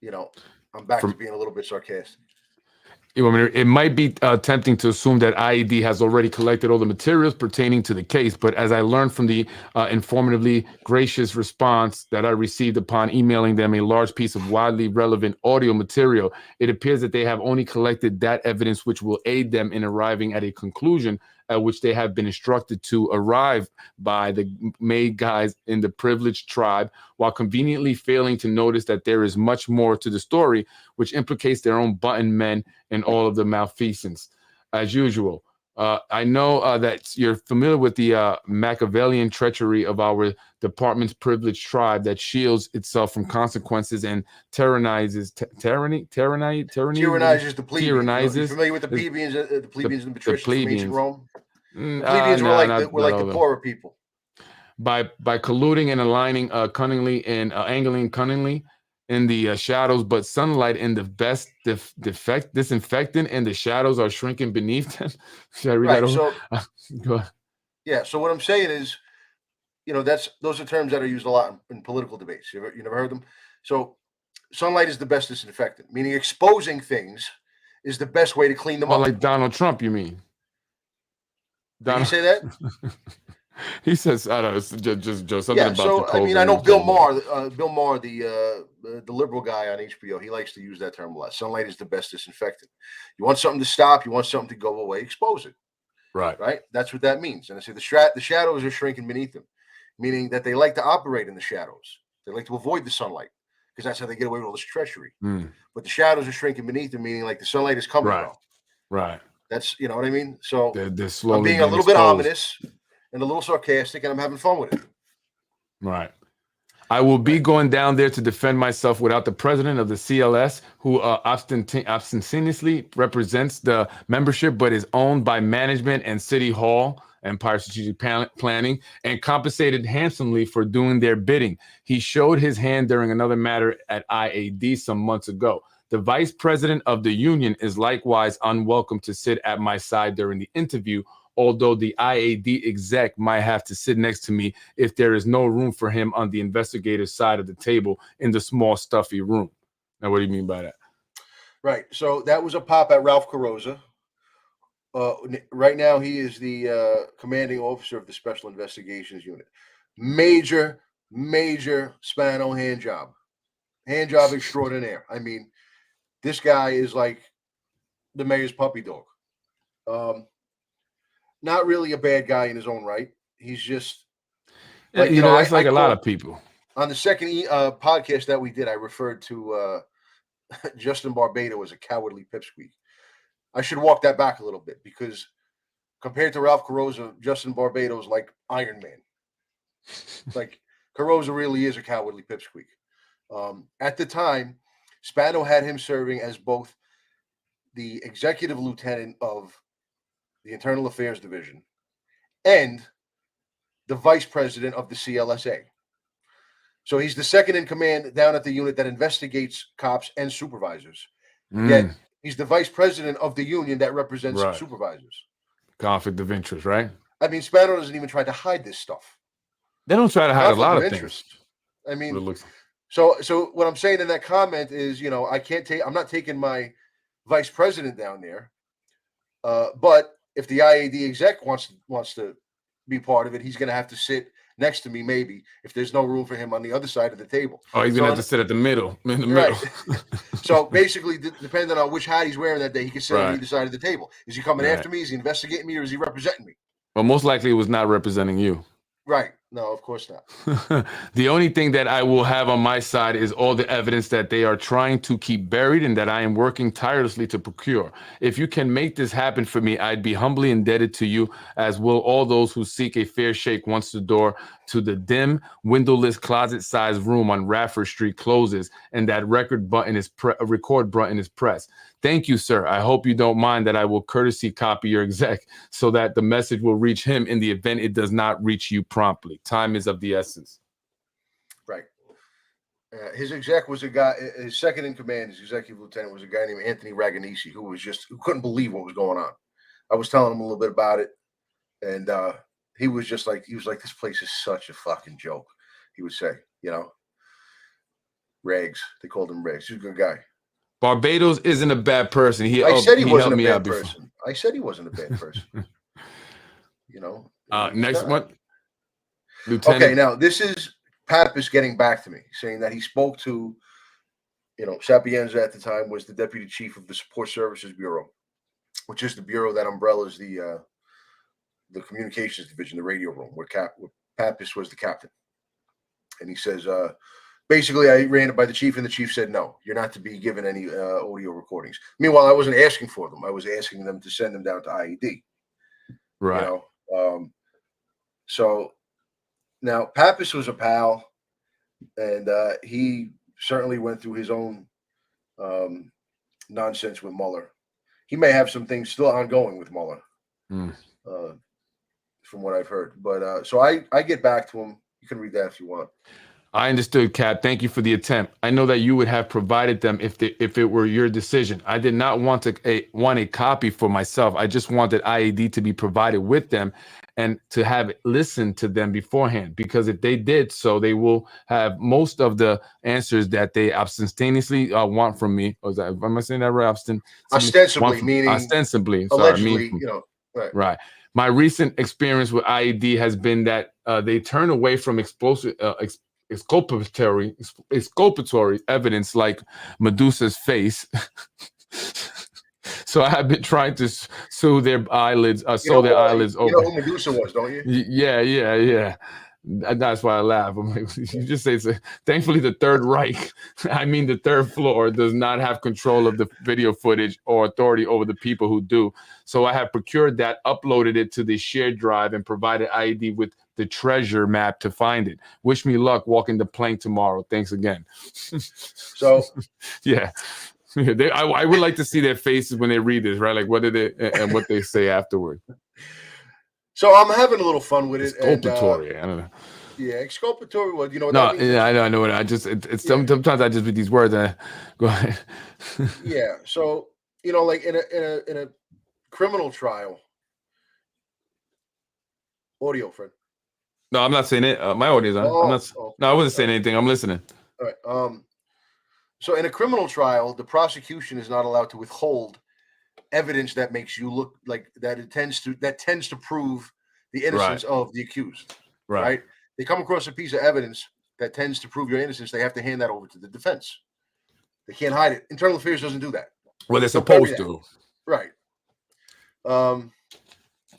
I'm back to being a little bit sarcastic. It might be tempting to assume that IED has already collected all the materials pertaining to the case, but as I learned from the informatively gracious response that I received upon emailing them a large piece of widely relevant audio material, it appears that they have only collected that evidence which will aid them in arriving at a conclusion at which they have been instructed to arrive by the made guys in the privileged tribe, while conveniently failing to notice that there is much more to the story, which implicates their own button men and all of the malfeasance. As usual, I know that you're familiar with the Machiavellian treachery of our department's privileged tribe that shields itself from consequences and tyrannizes the plebeians. You're familiar with the plebeians, the plebeians and the patricians from ancient Rome? The plebeians were like the poorer people. By colluding and aligning cunningly and angling cunningly in the shadows, but sunlight in the best disinfectant, and the shadows are shrinking beneath them. Should I read that over? So, go ahead. Yeah. So what I'm saying is, those are terms that are used a lot in political debates. You never heard them? So sunlight is the best disinfectant, meaning exposing things is the best way to clean them up. Like Donald Trump, you mean? Did you say that? He says, I don't know, it's just something about so the COVID. I know Bill Maher, the liberal guy on HBO, he likes to use that term a lot. Sunlight is the best disinfectant. You want something to stop, you want something to go away, expose it. Right. That's what that means. And I say the shadows are shrinking beneath them, meaning that they like to operate in the shadows. They like to avoid the sunlight because that's how they get away with all this treachery. But the shadows are shrinking beneath them, meaning like the sunlight is coming. Right. That's, you know what I mean? So they're slowly I'm being a little bit ominous and a little sarcastic, and I'm having fun with it. Right. I will be going down there to defend myself without the president of the CLS, who ostensibly represents the membership, but is owned by management and City Hall, Empire Strategic Planning, and compensated handsomely for doing their bidding. He showed his hand during another matter at IAD some months ago. The vice president of the union is likewise unwelcome to sit at my side during the interview, although the IAD exec might have to sit next to me if there is no room for him on the investigator's side of the table in the small, stuffy room. Now, what do you mean by that? Right. So that was a pop at Ralph Carrozza. Right now, he is the commanding officer of the Special Investigations Unit. Major Spano hand job extraordinaire. I mean, this guy is like the mayor's puppy dog. Not really a bad guy in his own right. He's just like, that's like a lot of people. On the second podcast that we did, I referred to Justin Barbado as a cowardly pipsqueak. I should walk that back a little bit because compared to Ralph Carosa, Justin Barbados like Iron Man. Like Carosa really is a cowardly pipsqueak. At the time, Spano had him serving as both the executive lieutenant of the Internal Affairs Division and the vice president of the CLSA. So he's the second in command down at the unit that investigates cops and supervisors. Yet he's the vice president of the union that represents supervisors. Conflict of interest, right? I mean, Spano doesn't even try to hide this stuff. They don't try to hide a lot of things. I mean, so what I'm saying in that comment is, I'm not taking my vice president down there. But if the IAD exec wants to be part of it, he's going to have to sit next to me, maybe, if there's no room for him on the other side of the table. Oh, he's going to have to sit at the middle, in the middle. So basically, depending on which hat he's wearing that day, he can sit on either side of the table. Is he coming after me? Is he investigating me? Or is he representing me? Well, most likely it was not representing you. Right. No, of course not. The only thing that I will have on my side is all the evidence that they are trying to keep buried and that I am working tirelessly to procure. If you can make this happen for me, I'd be humbly indebted to you, as will all those who seek a fair shake once the door to the dim, windowless, closet-sized room on Rafford Street closes and that record button is pressed. Thank you, sir. I hope you don't mind that I will courtesy copy your exec so that the message will reach him in the event it does not reach you promptly. Time is of the essence. Right. His exec was a guy, his second in command, his executive lieutenant was a guy named Anthony Raganisi, who couldn't believe what was going on. I was telling him a little bit about it, and he was like, this place is such a fucking joke. He would say, Rags. They called him Rags. He's a good guy. Barbados isn't a bad person. I said he wasn't a bad person. I said he wasn't a bad person. Next one. Lieutenant. Okay, now this is Pappas getting back to me, saying that he spoke to, Sapienza at the time was the deputy chief of the Support Services Bureau, which is the bureau that umbrellas the communications division, the radio room, where Pappas was the captain. And he says, basically, I ran it by the chief, and the chief said, no, you're not to be given any audio recordings. Meanwhile, I wasn't asking for them. I was asking them to send them down to IED. Right. So now Pappas was a pal, and he certainly went through his own nonsense with Mueller. He may have some things still ongoing with Mueller, from what I've heard. But so I get back to him. You can read that if you want. I understood, Cap. Thank you for the attempt. I know that you would have provided them if it were your decision. I did not want a copy for myself. I just wanted IAD to be provided with them and to have listened to them beforehand, because if they did so, they will have most of the answers that they ostensibly want from me. Am I saying that right? Ostensibly, meaning ostensibly, allegedly, right. My recent experience with IAD has been that they turn away from exculpatory evidence like Medusa's face. So I have been trying to sew their eyelids open. You know who Medusa was, don't you? Yeah. That's why I laugh. I'm like, you just say, thankfully the Third Reich, the third floor, does not have control of the video footage or authority over the people who do. So I have procured that, uploaded it to the shared drive, and provided IED with the treasure map to find it. Wish me luck walking the plank tomorrow. Thanks again. So yeah. I would like to see their faces when they read this, right? Like what they say afterward. So I'm having a little fun with it. Exculpatory. I don't know. Yeah, exculpatory. What I know what I just. Sometimes I just with these words. Go ahead. Yeah. So like in a criminal trial. Audio, Fred. No, I'm not saying it. My audio's on. No, I wasn't saying anything. I'm listening. All right. So in a criminal trial, the prosecution is not allowed to withhold evidence that makes you look like that. It tends to prove the innocence of the accused. Right. They come across a piece of evidence that tends to prove your innocence. They have to hand that over to the defense. They can't hide it. Internal Affairs doesn't do that. Well, they're supposed to. Right.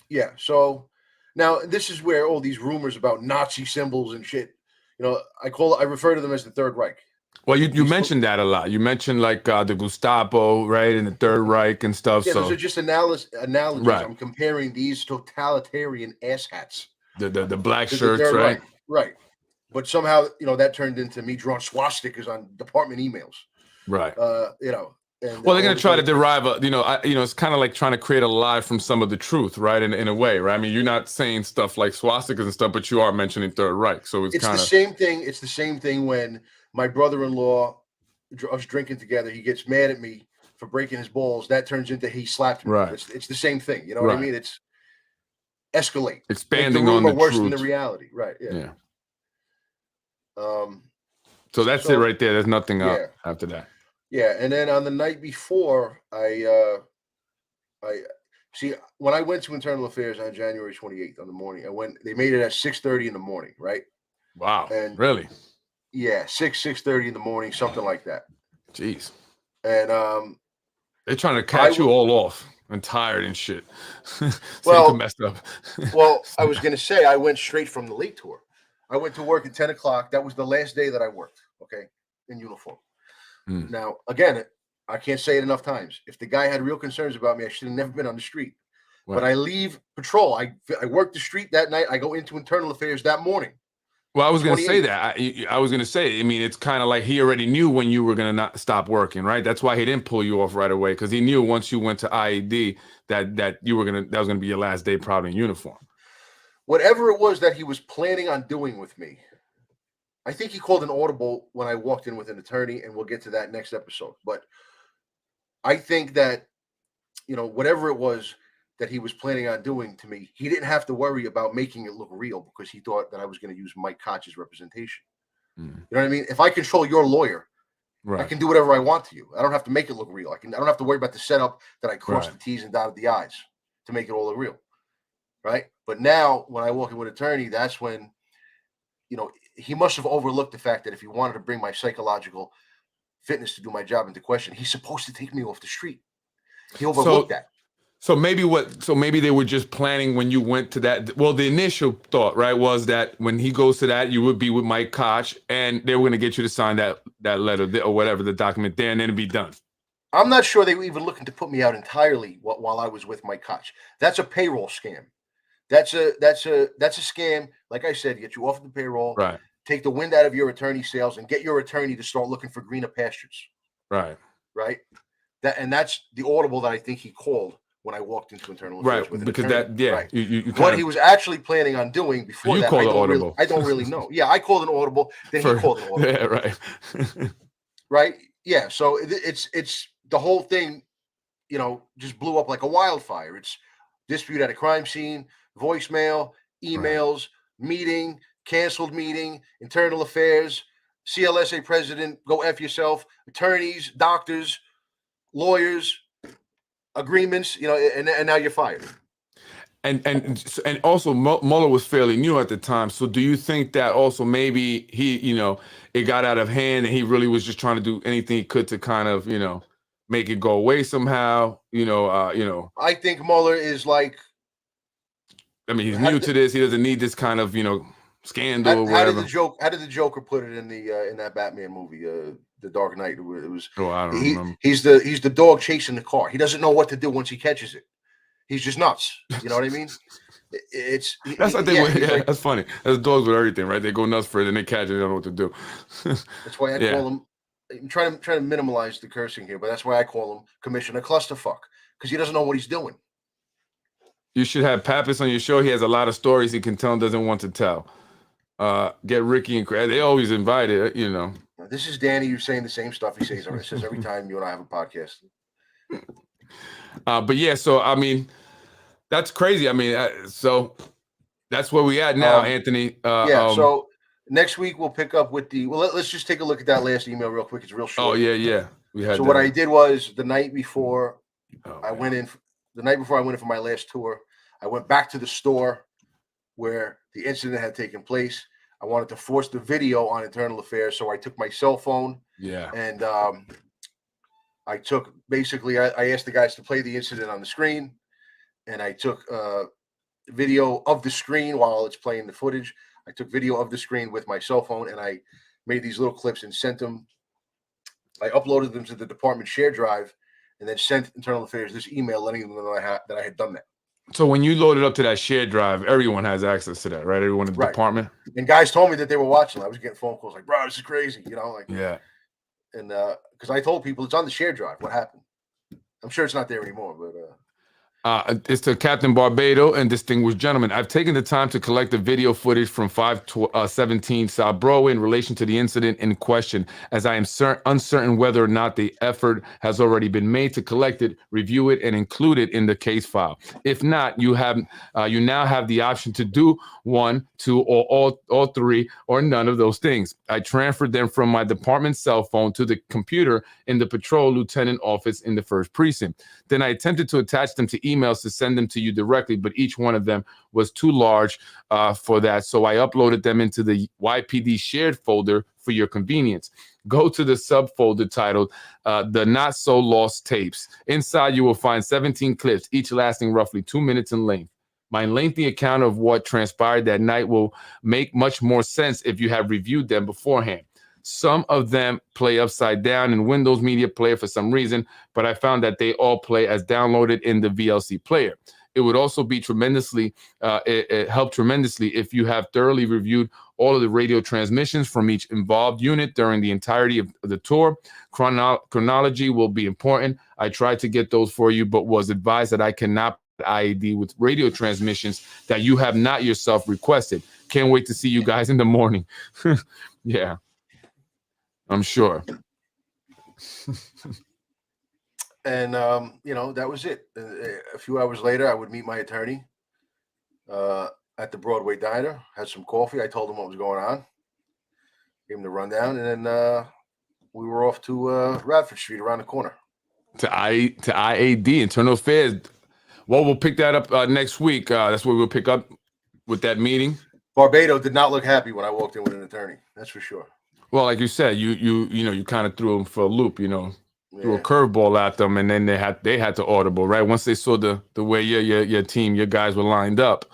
Yeah. So now this is where all these rumors about Nazi symbols and shit. I refer to them as the Third Reich. Well, you mentioned that a lot. You mentioned like the Gestapo, right, and the Third Reich and stuff. Yeah, So those are just analogies. right, I'm comparing these totalitarian asshats the black to the shirts, Third right, Reich. Right. But somehow, that turned into me drawing swastikas on department emails. right. And Well, they're all gonna these try to other things. derive it's kind of like trying to create a lie from some of the truth, right? In a way, right? I mean, you're not saying stuff like swastikas and stuff, but you are mentioning Third Reich, so it's It's the kind of same thing. It's the same thing when my brother-in-law, us drinking together, he gets mad at me for breaking his balls. That turns into he slapped me. right, It's the same thing. You know what I right. mean? It's escalate. Make the Expanding on rumor the worse than the truth. reality. Right. Yeah. Yeah. Um. So that's it So right there. There's nothing yeah, after that. yeah. And then on the night before, I see when I went to internal affairs on January 28th on the morning. They made it at 6:30 in the morning, right? Wow, And really? yeah, 6:30 in the morning, something like that. Jeez. And They're trying to catch you all off and tired and shit. So you can mess up. Well, I was going to say I went straight from the late tour. I went to work at 10 o'clock. That was the last day that I worked, okay, in uniform. Now, again, I can't say it enough times. If the guy had real concerns about me, I should have never been on the street. Right. But I leave patrol. I work the street that night. I go into internal affairs that morning. Well, I was going to say that. I was going to say, I mean, it's kind of like he already knew when you were going to not stop working, right? That's why he didn't pull you off right away, because he knew once you went to IED that that was going to be your last day probably in uniform. Whatever it was that he was planning on doing with me, I think he called an audible when I walked in with an attorney, and we'll get to that next episode. But I think that, whatever it was that he was planning on doing to me, he didn't have to worry about making it look real because he thought that I was going to use Mike Koch's representation. You know what I mean? If I control your lawyer, right, I can do whatever I want to you. I don't have to make it look real. I don't have to worry about the setup that I crossed the T's and dotted the I's to make it all look real. Right. But now when I walk in with an attorney, that's when, he must have overlooked the fact that if he wanted to bring my psychological fitness to do my job into question, he's supposed to take me off the street. He overlooked that. So maybe they were just planning when you went to that. Well, the initial thought, right, was that when he goes to that, you would be with Mike Koch, and they were going to get you to sign that letter or whatever, the document there, and then it'd be done. I'm not sure they were even looking to put me out entirely while I was with Mike Koch. That's a payroll scam. That's a scam. Like I said, get you off of the payroll, right? Take the wind out of your attorney sales, and get your attorney to start looking for greener pastures. Right. That's the audible that I think he called when I walked into internal affairs with an because attorney. Right. You what he was actually planning on doing before that, I don't really know. Yeah, I called an audible, then he called an audible. Yeah, right. Right. Yeah. So it's the whole thing, just blew up like a wildfire. It's dispute at a crime scene, voicemail, emails, meeting, canceled meeting, internal affairs, CLSA president, go F yourself, attorneys, doctors, lawyers, agreements, and now you're fired. And also Mueller was fairly new at the time. So do you think that also maybe he, it got out of hand and he really was just trying to do anything he could to kind of, make it go away somehow, I think Mueller is like, I mean, he's new to this. He doesn't need this kind of, scandal or whatever. How did the Joker put it in that Batman movie, The Dark Knight? It was. I don't remember. He's the dog chasing the car. He doesn't know what to do once he catches it. He's just nuts. You know what I mean? That's that's funny. That's dogs with everything, right? They go nuts for it and they catch it. They don't know what to do. That's why I call him. I'm trying to minimize the cursing here, but that's why I call him Commissioner Clusterfuck, because he doesn't know what he's doing. You should have Pappas on your show. He has a lot of stories he can tell and doesn't want to tell. Get Ricky and Craig. They always invited, This is Danny. You're saying the same stuff he says every time you and I have a podcast. But yeah, so I mean, that's crazy. I mean, so that's where we at now, Anthony. So next week we'll pick up with let's just take a look at that last email real quick. It's real short. Oh yeah. We had. So what I did was the night before I went in for my last tour, I went back to the store where the incident had taken place. I wanted to force the video on internal affairs, so I took my cell phone. Yeah. And I took I asked the guys to play the incident on the screen, and I took video of the screen while it's playing the footage. I took video of the screen with my cell phone, and I made these little clips and sent them I uploaded them to the department share drive, and then sent Internal Affairs this email letting them know that I had done that. So when you load it up to that shared drive, everyone has access to that, right? Everyone in the department. And guys told me that they were watching. I was getting phone calls like, "Bro, this is crazy," like yeah. And because I told people it's on the shared drive. What happened? I'm sure it's not there anymore, but. It's to Captain Barbado and distinguished gentlemen. I've taken the time to collect the video footage from 517 South Broadway in relation to the incident in question, as I am uncertain whether or not the effort has already been made to collect it, review it, and include it in the case file. If not, you now have the option to do 1, 2, or all 3, or none of those things. I transferred them from my department cell phone to the computer in the patrol lieutenant office in the 1st precinct. Then I attempted to attach them to emails to send them to you directly, but each one of them was too large for that. So I uploaded them into the YPD shared folder for your convenience. Go to the subfolder titled The Not So Lost Tapes. Inside, you will find 17 clips, each lasting roughly 2 minutes in length. My lengthy account of what transpired that night will make much more sense if you have reviewed them beforehand. Some of them play upside down in Windows Media Player for some reason, but I found that they all play as downloaded in the VLC player. It would also be it helped tremendously if you have thoroughly reviewed all of the radio transmissions from each involved unit during the entirety of the tour. Chronology will be important. I tried to get those for you, but was advised that I cannot IAD with radio transmissions that you have not yourself requested. Can't wait to see you guys in the morning. Yeah. I'm sure. And, that was it. A few hours later, I would meet my attorney at the Broadway Diner, had some coffee. I told him what was going on, gave him the rundown, and then we were off to Radford Street around the corner. To IAD, Internal Affairs. Well, we'll pick that up next week. That's what we'll pick up with that meeting. Barbado did not look happy when I walked in with an attorney. That's for sure. Well, like you said, you kind of threw them for a loop, threw a curveball at them, and then they had to audible, right? Once they saw the way your team, your guys were lined up,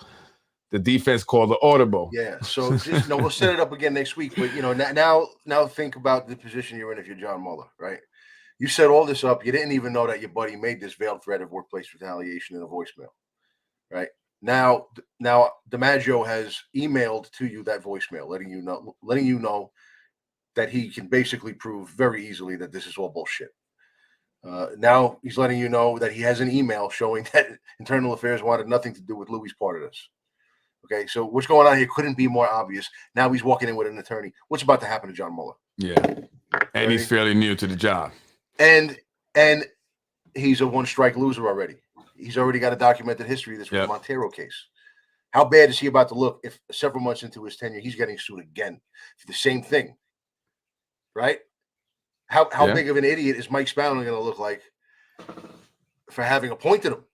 the defense called the audible. Yeah. So just, we'll set it up again next week. But now think about the position you're in if you're John Mueller, right? You set all this up. You didn't even know that your buddy made this veiled threat of workplace retaliation in a voicemail, right? Now DiMaggio has emailed to you that voicemail, letting you know that he can basically prove very easily that this is all bullshit. Now he's letting you know that he has an email showing that Internal Affairs wanted nothing to do with Louis' part of this. Okay, so what's going on here couldn't be more obvious. Now he's walking in with an attorney. What's about to happen to John Mueller? Yeah, and he's fairly new to the job. And he's a one-strike loser already. He's already got a documented history of this with the Montero case. How bad is he about to look if several months into his tenure he's getting sued again for the same thing? Right? How big of an idiot is Mike Spallon going to look like for having appointed him?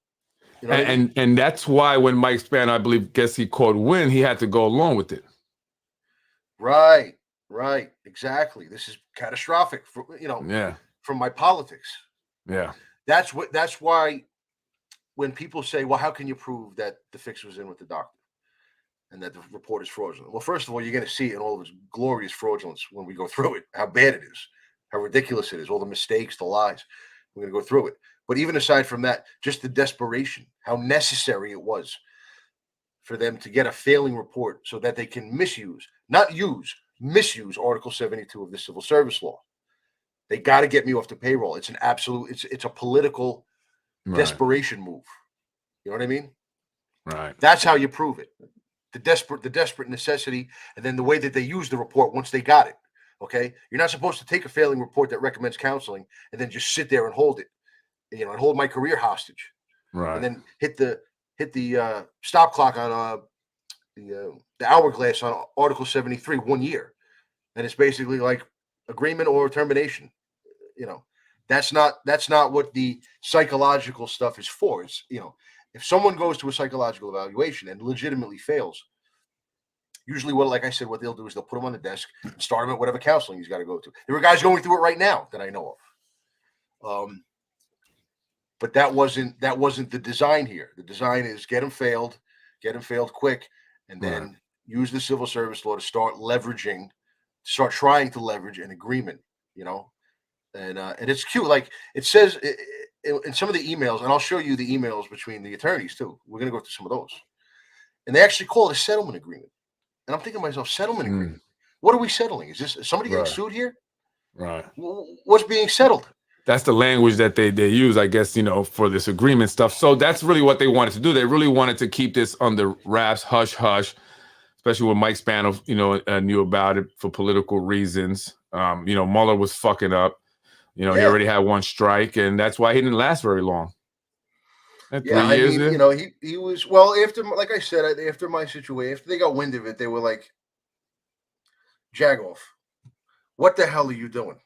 And that's why when Mike Spallon, I believe, he called win, he had to go along with it. Right, exactly. This is catastrophic for from my politics. Yeah, that's why when people say, "Well, how can you prove that the fix was in with the doctor and that the report is fraudulent?" Well, first of all, you're going to see it in all of its glorious fraudulence when we go through it. How bad it is, how ridiculous it is, all the mistakes, the lies. We're going to go through it. But even aside from that, just the desperation, how necessary it was for them to get a failing report so that they can misuse Article 72 of the Civil Service Law. They got to get me off the payroll. It's an absolute, it's a political desperation move. You know what I mean? Right. That's how you prove it. The desperate necessity, and then the way that they use the report once they got it. Okay. You're not supposed to take a failing report that recommends counseling and then just sit there and hold it, and hold my career hostage. Right. And then hit the stop clock on the hourglass on Article 73 1 year. And it's basically like agreement or termination. That's not what the psychological stuff is for. It's, if someone goes to a psychological evaluation and legitimately fails, usually what they'll do is they'll put him on the desk and start him at whatever counseling he's got to go to. There are guys going through it right now that I know of. But that wasn't the design here. The design is get him failed quick, and then use the civil service law to start trying to leverage an agreement, and it's cute. Like it says in some of the emails, and I'll show you the emails between the attorneys too. We're gonna go through some of those, and they actually call it a settlement agreement. And I'm thinking to myself, settlement agreement. What are we settling? Is somebody getting sued here? Right. What's being settled? That's the language that they use, I guess, for this agreement stuff. So that's really what they wanted to do. They really wanted to keep this under wraps, hush, hush, especially when Mike Spano, knew about it for political reasons. Mueller was fucking up. He already had one strike, and that's why he didn't last very long. Yeah, I mean, he was, after, like I said, after my situation, after they got wind of it, they were like, Jagoff, what the hell are you doing?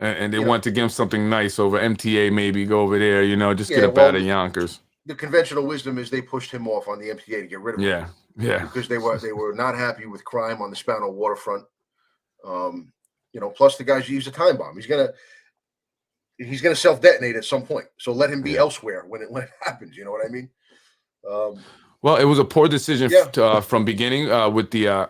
And they want to give him something nice over MTA, maybe go over there, just get up out of Yonkers. The conventional wisdom is they pushed him off on the MTA to get rid of him. Yeah. Because they were not happy with crime on the Spano waterfront. Plus the guy's used a time bomb. He's gonna self-detonate at some point. So let him be elsewhere when it happens. You know what I mean? Well, it was a poor decision from beginning with the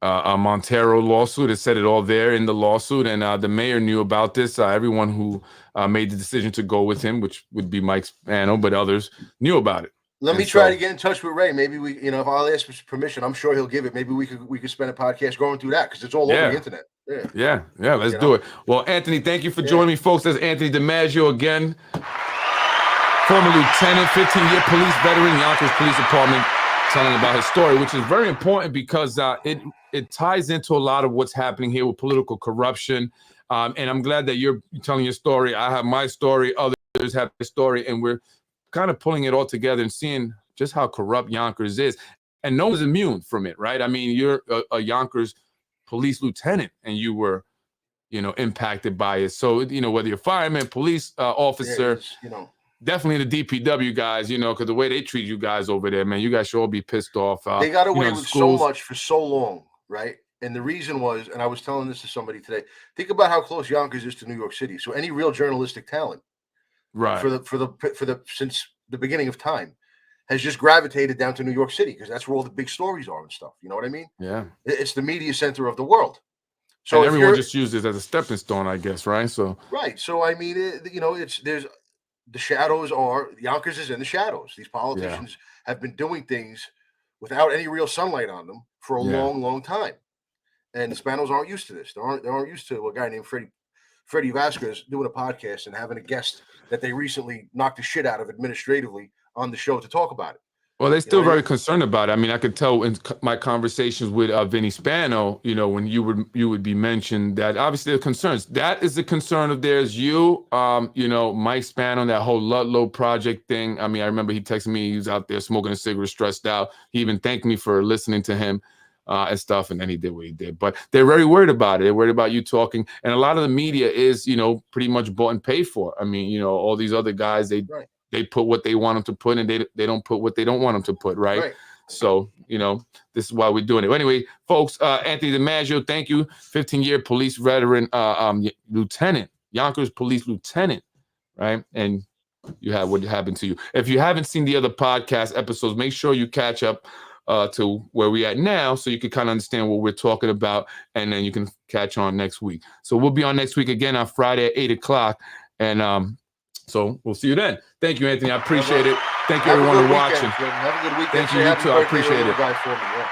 Montero lawsuit. It said it all there in the lawsuit, and the mayor knew about this. Everyone who made the decision to go with him, which would be Mike Spano, but others knew about it. Let me try to get in touch with Ray. Maybe we, if I'll ask for permission, I'm sure he'll give it. Maybe we could spend a podcast going through that because it's all over the internet. Yeah. Let's do it. Well, Anthony, thank you for joining me, folks. That's Anthony DiMaggio again, former lieutenant, 15-year police veteran, Yonkers Police Department, telling about his story, which is very important because it ties into a lot of what's happening here with political corruption. And I'm glad that you're telling your story. I have my story. Others have their story, and we're kind of pulling it all together and seeing just how corrupt Yonkers is. And no one's immune from it, right? I mean, you're a Yonkers police lieutenant, and you were, impacted by it. So, whether you're fireman, police officer, definitely the DPW guys, because the way they treat you guys over there, man, you guys should all be pissed off. They got away with so much for so long, right? And the reason was, and I was telling this to somebody today, think about how close Yonkers is to New York City. So any real journalistic talent, right, since the beginning of time, has just gravitated down to New York City because that's where all the big stories are and stuff. You know what I mean? Yeah. It's the media center of the world. So and everyone just uses it as a stepping stone, I guess, right? So I mean, there's the shadows are Yonkers is in the shadows. These politicians have been doing things without any real sunlight on them for a long, long time. And the Spanos aren't used to this. They aren't used to a guy named Freddy Vazquez doing a podcast and having a guest that they recently knocked the shit out of administratively on the show to talk about it. Well, they're still very concerned about it. I mean, I could tell in my conversations with Vinny Spano, when you would be mentioned that obviously the concerns. That is the concern of theirs. Mike Spano, that whole Ludlow project thing. I mean, I remember he texted me. He was out there smoking a cigarette, stressed out. He even thanked me for listening to him and stuff. And then he did what he did. But they're very worried about it. They're worried about you talking. And a lot of the media is, pretty much bought and paid for. I mean, all these other guys, they put what they want them to put, and they don't put what they don't want them to put, right? So, this is why we're doing it. Anyway, folks, Anthony DiMaggio, thank you. 15-year police veteran, lieutenant, Yonkers police lieutenant, right? And you have what happened to you. If you haven't seen the other podcast episodes, make sure you catch up to where we're at now so you can kind of understand what we're talking about, and then you can catch on next week. So we'll be on next week again on Friday at 8 o'clock, and so we'll see you then. Thank you, Anthony. I appreciate it. Thank you, everyone, for watching. Have a good weekend. Thank you, you too. I appreciate it.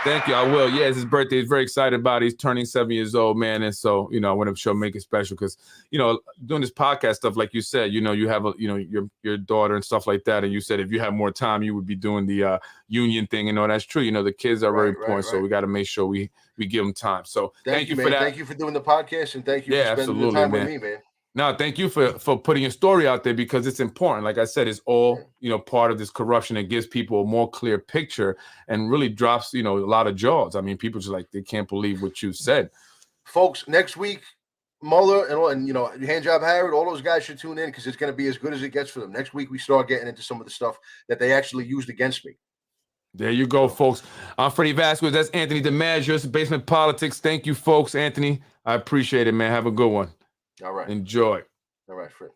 Thank you. I will. Yeah, it's his birthday. He's very excited about it. He's turning 7 years old, man. And so, I want to make it special because, doing this podcast stuff, like you said, you have your daughter and stuff like that. And you said if you had more time, you would be doing the union thing. And that's true. The kids are very important. So we got to make sure we give them time. So thank you for that. Thank you for doing the podcast, and thank you for spending the time with me, man. No, thank you for putting your story out there because it's important. Like I said, it's all, part of this corruption. It gives people a more clear picture and really drops, a lot of jaws. I mean, people just they can't believe what you said. Folks, next week, Mueller and Handjob Harrod, all those guys should tune in because it's going to be as good as it gets for them. Next week, we start getting into some of the stuff that they actually used against me. There you go, folks. I'm Freddy Vazquez. That's Anthony DiMaggio. It's Basement Politics. Thank you, folks. Anthony, I appreciate it, man. Have a good one. All right. Enjoy. All right, Fred.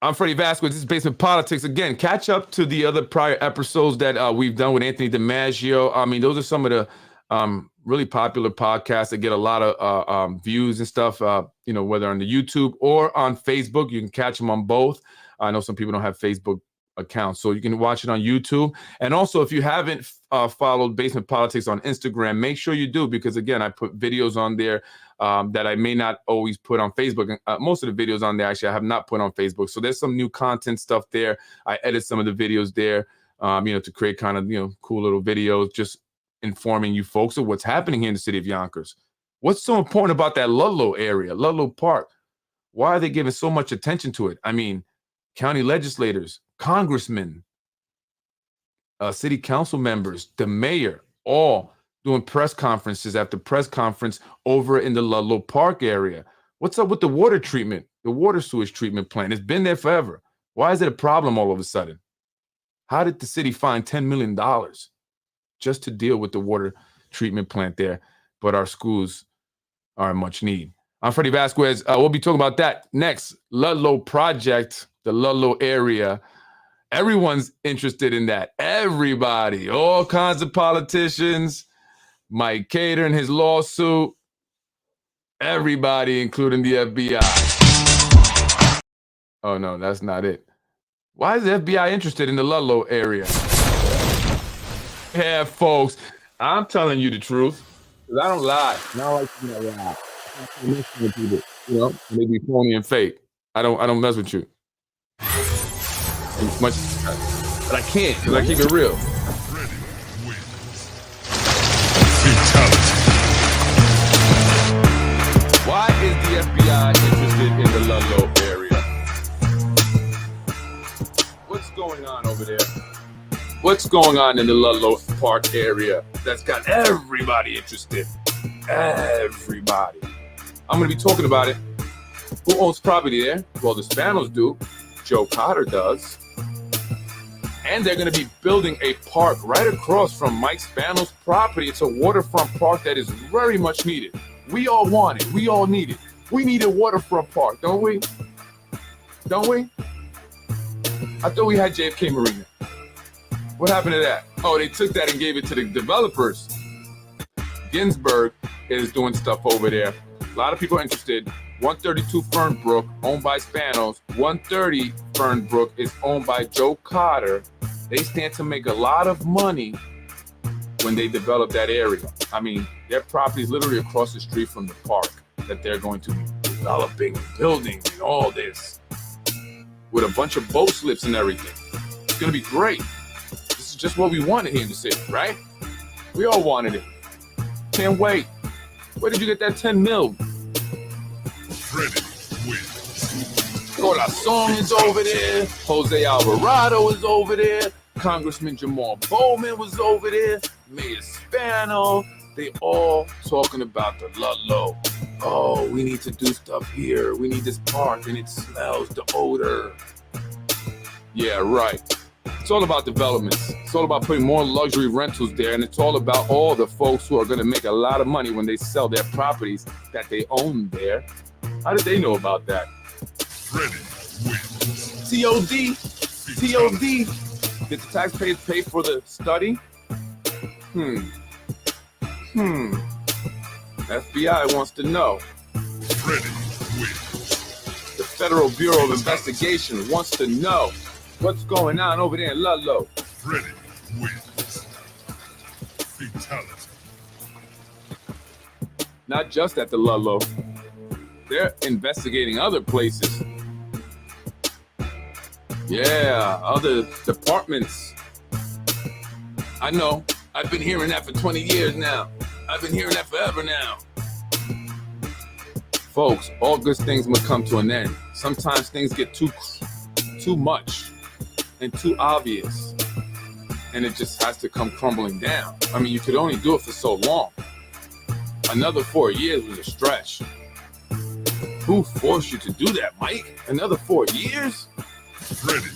I'm Freddy Vazquez. This is Basement Politics. Again, catch up to the other prior episodes that we've done with Anthony DiMaggio. I mean, those are some of the Really popular podcasts that get a lot of views and stuff, whether on the YouTube or on Facebook. You can catch them on both. I know some people don't have Facebook accounts, so you can watch it on YouTube. And also, if you haven't followed Basement Politics on Instagram, make sure you do, because again, I put videos on there that I may not always put on Facebook. Most of the videos on there, actually, I have not put on Facebook. So there's some new content stuff there. I edit some of the videos there, to create kind of, cool little videos, just informing you folks of what's happening here in the city of Yonkers. What's so important about that Ludlow area, Ludlow Park? Why are they giving so much attention to it? I mean, county legislators, congressmen, city council members, the mayor, all doing press conferences after press conference over in the Ludlow Park area. What's up with the water treatment, the water sewage treatment plant? It's been there forever. Why is it a problem all of a sudden? How did the city find $10 million just to deal with the water treatment plant there? But our schools are in much need. I'm Freddy Vazquez. We'll be talking about that next. Ludlow project, the Ludlow area. Everyone's interested in that. Everybody, all kinds of politicians, Mike Cater and his lawsuit, everybody, including the FBI. Oh, no, that's not it. Why is the FBI interested in the Ludlow area? Yeah, folks, I'm telling you the truth, because I don't lie. Not like you know, lie. I mess with people, they be phony and fake. I don't mess with you. Much, but I can't, because I keep it real. Why is the FBI interested in the Ludlow area? What's going on over there? What's going on in the Ludlow Park area that's got everybody interested? Everybody. I'm going to be talking about it. Who owns property there? Well, the Spanos do. Joe Cotter does. And they're going to be building a park right across from Mike Spanos' property. It's a waterfront park that is very much needed. We all want it. We all need it. We need a waterfront park, don't we? Don't we? I thought we had JFK Marina. What happened to that? Oh, they took that and gave it to the developers. Ginsburg is doing stuff over there. A lot of people are interested. 132 Fernbrook, owned by Spanos. 130 Fernbrook is owned by Joe Cotter. They stand to make a lot of money when they develop that area. I mean, their property is literally across the street from the park that they're going to be developing and building and all this, with a bunch of boat slips and everything. It's going to be great. This is just what we wanted here in the city, right? We all wanted it. Can't wait. Where did you get that 10 mil? Freddy wins. Corazon is over there. Jose Alvarado is over there. Congressman Jamal Bowman was over there. Mayor Spano. They all talking about the Ludlow. Oh, we need to do stuff here. We need this park, and it smells the odor. Yeah, right. It's all about developments. It's all about putting more luxury rentals there, and it's all about all the folks who are going to make a lot of money when they sell their properties that they own there. How did they know about that? Freddy wins. TOD? TOD? Did the taxpayers pay for the study? FBI wants to know. Freddy wins. The Federal Bureau of Investigation wants to know what's going on over there in Ludlow. Freddy wins. Fatality. Not just at the Ludlow. They're investigating other places. Yeah, other departments. I know. I've been hearing that for 20 years now. I've been hearing that forever now. Folks, all good things must come to an end. Sometimes things get too much and too obvious, and it just has to come crumbling down. I mean, you could only do it for so long. Another 4 years was a stretch. Who forced you to do that, Mike? Another 4 years? Freddy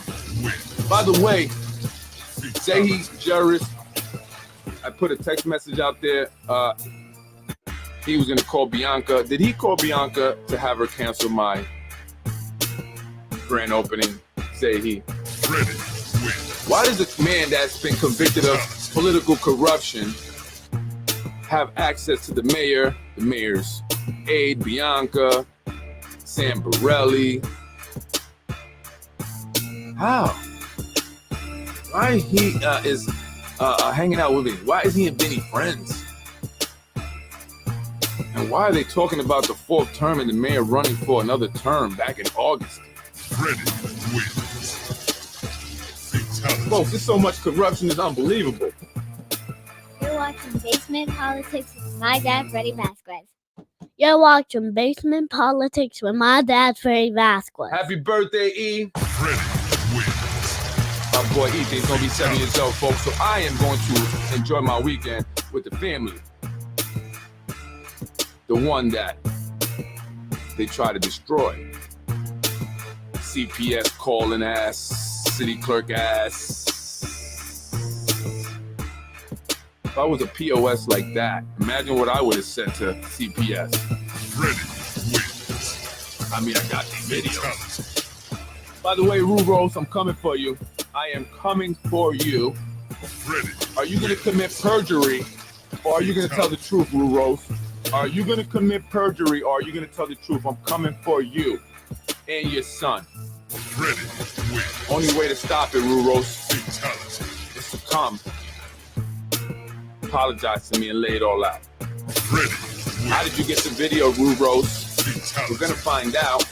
wins. By the way, Zahi Juris, I put a text message out there. He was going to call Bianca. Did he call Bianca to have her cancel my grand opening? Zahi. Freddy wins. Why does a man that's been convicted of political corruption have access to the mayor, the mayor's aide, Bianca, Sam Borelli. How? Why he is hanging out with me? Why is he and Benny friends? And why are they talking about the fourth term and the mayor running for another term back in August? Freddy wins. Fatality. Folks, there's so much corruption, it's unbelievable. You're watching Basement Politics with my dad, Freddy Vazquez. You're watching Basement Politics with my dad, Freddy Vazquez. Happy birthday, E. Freddy wins. Our boy Ethan's gonna be 7 years old, folks, so I am going to enjoy my weekend with the family. The one that they try to destroy. CPS calling ass, city clerk ass. If I was a POS like that, imagine what I would have said to CPS. Freddy wins. I mean, I got these videos. Fatality. By the way, Rurose, I'm coming for you. I am coming for you. Freddy. Are you going to commit perjury, or are you going to tell the truth, Rurose? Are you going to commit perjury, or are you going to tell the truth? I'm coming for you and your son. Freddy wins. Only way to stop it, Rurose, Fatality. is to come, apologize to me, and lay it all out. Freddy How wins. did you get the video, Rurose? We're Fatality. going to find out.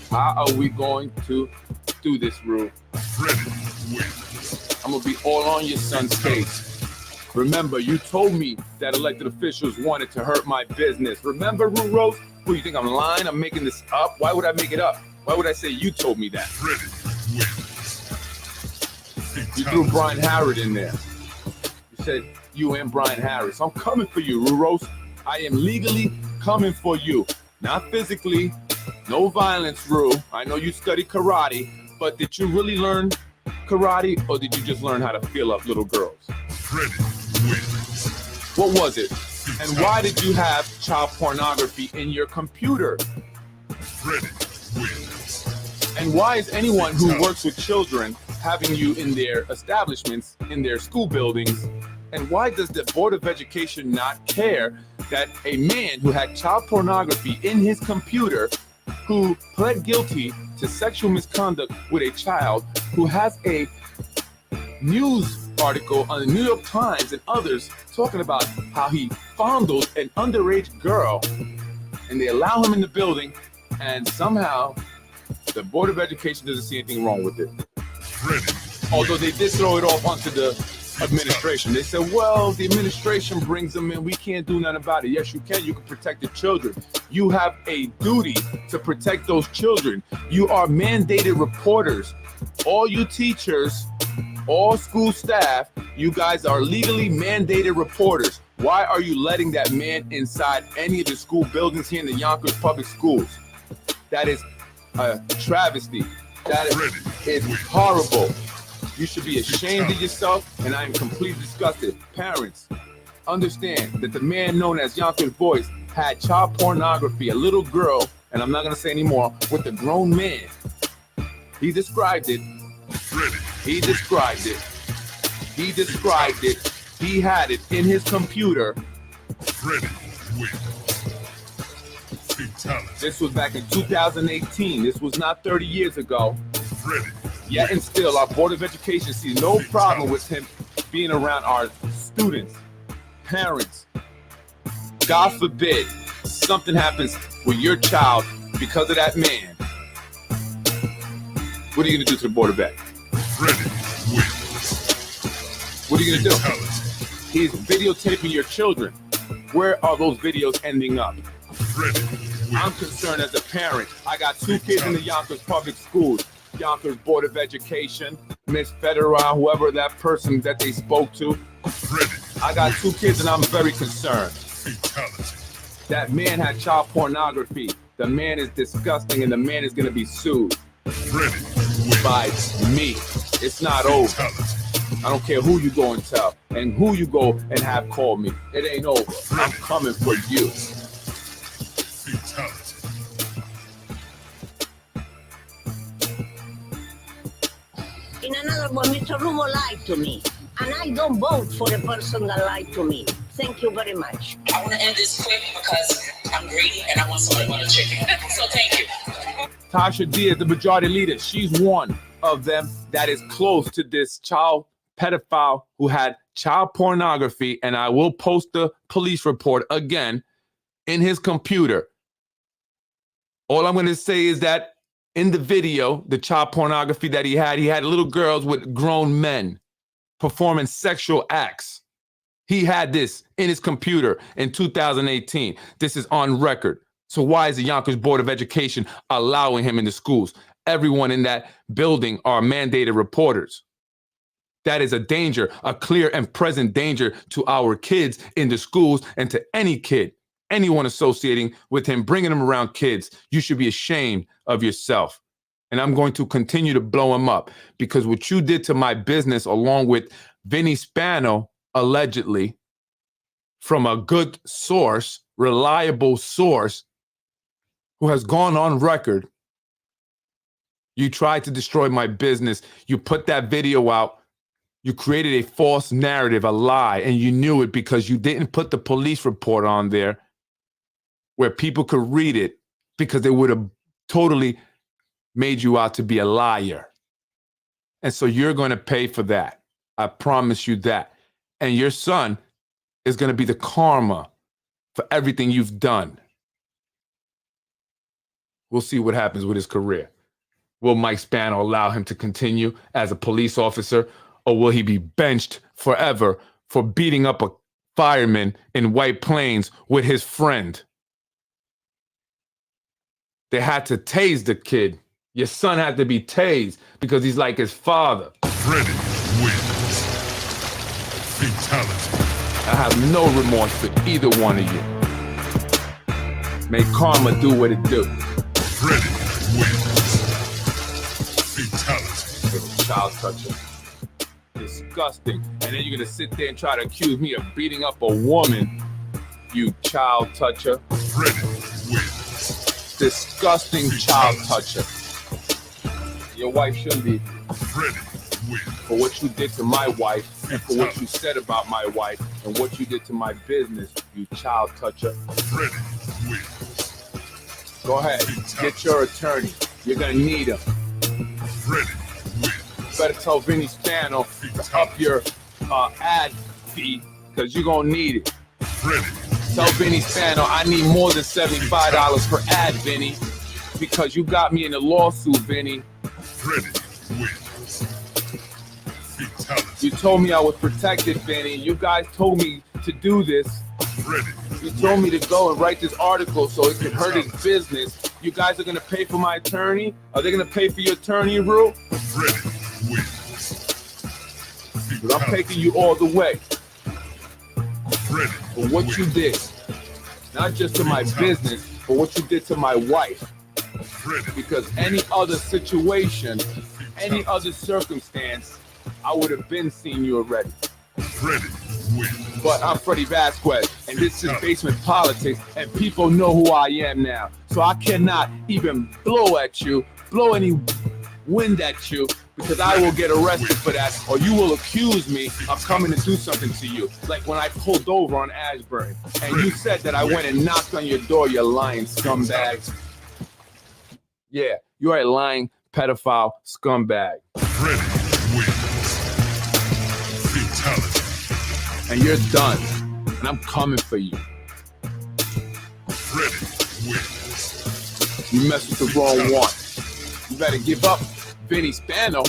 How are we going to do this, Ru? Freddy wins. I'm going to be all on your son's case. Remember, you told me that elected officials wanted to hurt my business. Remember, Rurose? Who, you think I'm lying? I'm making this up? Why would I make it up? Why would I say you told me that? Freddy wins. You threw Brian Harrod in there. You said you and Brian Harris. I'm coming for you, Rurose. I am legally coming for you. Not physically. No violence, Ru. I know you study karate, but did you really learn karate, or did you just learn how to feel up little girls? Freddy wins. What was it? And why did you have child pornography in your computer? Freddy wins. And why is anyone who works with children having you in their establishments, in their school buildings? And why does the Board of Education not care that a man who had child pornography in his computer, who pled guilty to sexual misconduct with a child, who has a news article on the New York Times and others talking about how he fondled an underage girl, and they allow him in the building, and somehow the Board of Education doesn't see anything wrong with it. Freddy. Although they did throw it off onto the administration. They said, well, the administration brings them in. We can't do nothing about it. Yes, you can. You can protect the children. You have a duty to protect those children. You are mandated reporters. All you teachers, all school staff, you guys are legally mandated reporters. Why are you letting that man inside any of the school buildings here in the Yonkers Public Schools? That is a travesty. That is horrible. You should be ashamed of yourself, and I am completely disgusted. Parents, understand that the man known as Yonkers Voice had child pornography, a little girl, and I'm not going to say anymore, with a grown man. He described it. He described it. He described it. He had it in his computer. Freddy wins. Fatality. This was back in 2018. This was not 30 years ago. Freddy. Yet and still, our Board of Education sees no problem with him being around our students, parents. God forbid something happens with your child because of that man. What are you going to do to the Board of Ed? Freddy wins. What are you going to do? Fatality. He's videotaping your children. Where are those videos ending up? Freddy wins. I'm concerned as a parent. I got 2 kids in the Yonkers Public Schools. Yonkers Board of Education, Miss Federer, whoever that person that they spoke to. Freddy. I got 2 kids and I'm very concerned. Fatality. That man had child pornography. The man is disgusting and the man is going to be sued Freddy wins. by me. It's not over. Fatality. I don't care who you go and tell and who you go and have call me. It ain't over. I'm coming for you. Fatality. In another one, Mr. Rumo lied to me. And I don't vote for a person that lied to me. Thank you very much. I want to end this quick because I'm greedy and I want somebody want a chicken. So thank you. Tasha Diaz, the majority leader, she's one of them that is close to this child pedophile who had child pornography, and I will post the police report again in his computer. All I'm going to say is that in the video, the child pornography that he had little girls with grown men performing sexual acts. He had this in his computer in 2018. This is on record. So why is the Yonkers Board of Education allowing him in the schools? Everyone in that building are mandated reporters. That is a danger, a clear and present danger to our kids in the schools and to any kid, anyone associating with him, bringing him around kids. You should be ashamed of yourself. And I'm going to continue to blow him up because what you did to my business, along with Vinny Spano, allegedly, from a good source, reliable source, who has gone on record, you tried to destroy my business. You put that video out. You created a false narrative, a lie, and you knew it because you didn't put the police report on there where people could read it, because they would have totally made you out to be a liar. And so you're going to pay for that. I promise you that. And your son is going to be the karma for everything you've done. We'll see what happens with his career. Will Mike Spano allow him to continue as a police officer, or will he be benched forever for beating up a fireman in White Plains with his friend? They had to tase the kid. Your son had to be tased because he's like his father. Freddy wins. Fatality. I have no remorse for either one of you. May karma do what it do. Freddy wins. Fatality. Little child toucher. Disgusting. And then you're gonna sit there and try to accuse me of beating up a woman, you child toucher. Freddy wins. Disgusting child toucher. Your wife shouldn't be. Freddy wins. For what you did to my wife, and for what you said about my wife, and what you did to my business, you child toucher. Freddy wins. Go ahead, get your attorney. You're gonna need him. Freddy wins. Better tell Vinny Spano to up your ad fee, because you're gonna need it. Freddy. Tell Vinny Spano I need more than $75 per ad, Vinny, because you got me in a lawsuit, Vinny. Freddy wins. Fatality. You told me I was protected, Vinny. You guys told me to do this. Freddy. You told me to go and write this article so it could hurt his business. You guys are gonna pay for my attorney? Are they gonna pay for your attorney, Rue? Freddy wins. But I'm taking you all the way Freddy for what you did. Not just to my business, but what you did to my wife. Freddy. Because any other situation, any other circumstance, I would have been seen you already. Freddy wins. But I'm Freddy Vazquez, and this is Basement Politics, and people know who I am now. So I cannot even blow at you, blow any wind at you, because I will get arrested for that, or you will accuse me of coming to do something to you. Like when I pulled over on Ashburn, and you said that I went and knocked on your door, you lying scumbag. Yeah, you're a lying pedophile scumbag. Freddy wins. Fatality. And you're done. And I'm coming for you. Freddy wins. You messed with the wrong one. You better give up, Vinny Spano.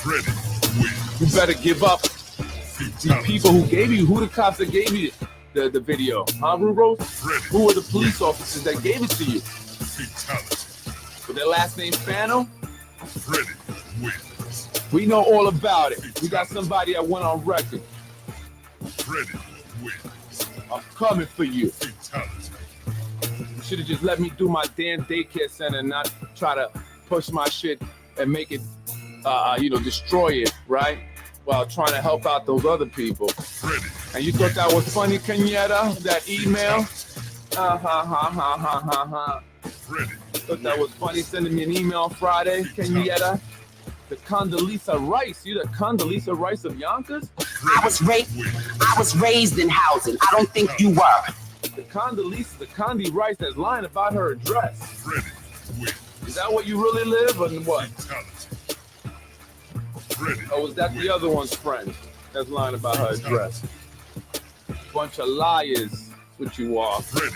Freddy wins. You better give up the Fatality. people who gave you, who the cops that gave you the video. Huh, Rose? Freddy. Who were the police officers that gave it to you? Fatality. With their last name Spano? Freddy wins. We know all about it. We got somebody that went on record. Freddy wins. I'm coming for you. Fatality. You should have just let me do my damn daycare center and not try to push my shit and make it, destroy it, right? While trying to help out those other people. Freddy. And you thought that was funny, Kenyatta? That email? Freddy. Thought that was funny sending me an email on Friday, Kenyatta? The Condoleezza Rice. You the Condoleezza Rice of Yonkers? I was raised in housing. I don't think you were. The Condoleezza, the Condi Rice that's lying about her address. Freddy wins. Is that where you really live or what? Fatality. Freddy Or was that the other one's friend that's lying about her address? Bunch of liars. That's what you are. Freddy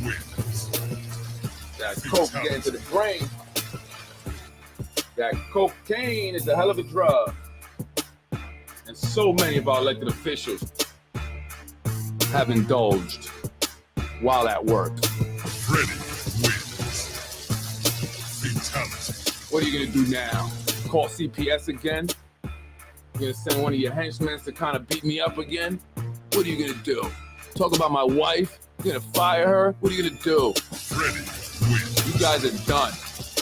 wins. That coke getting to the brain. That cocaine is a hell of a drug. And so many of our elected officials have indulged while at work. Freddy wins. Fatality. What are you gonna do now? Call CPS again? You're gonna send one of your henchmen to kind of beat me up again? What are you gonna do? Talk about my wife? You're gonna fire her? What are you gonna do? Freddy wins. You guys are done.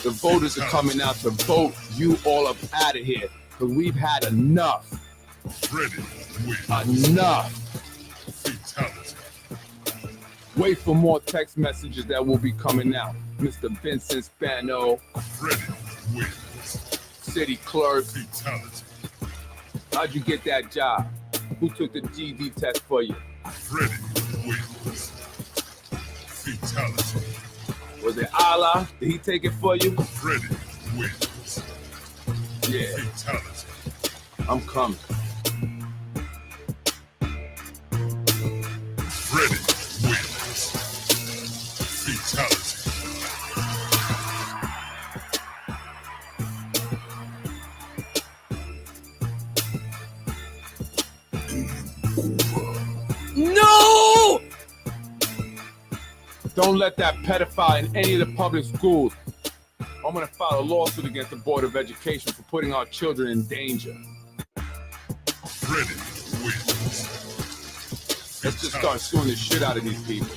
The voters are coming out to vote you all up out of here because we've had enough. Freddy wins. Enough. Fatality. Wait for more text messages that will be coming out. Mr. Vincent Spano, Freddy wins. city clerk. Fatality. How'd you get that job? Who took the GD test for you? Freddy wins. Fatality. Was it Allah? Did he take it for you? Freddy wins. Yeah, Fatality. I'm coming. Freddy wins. Fatality. No! Don't let that pedophile in any of the public schools. I'm gonna file a lawsuit against the Board of Education for putting our children in danger. Freddy wins. Let's just start suing the shit out of these people.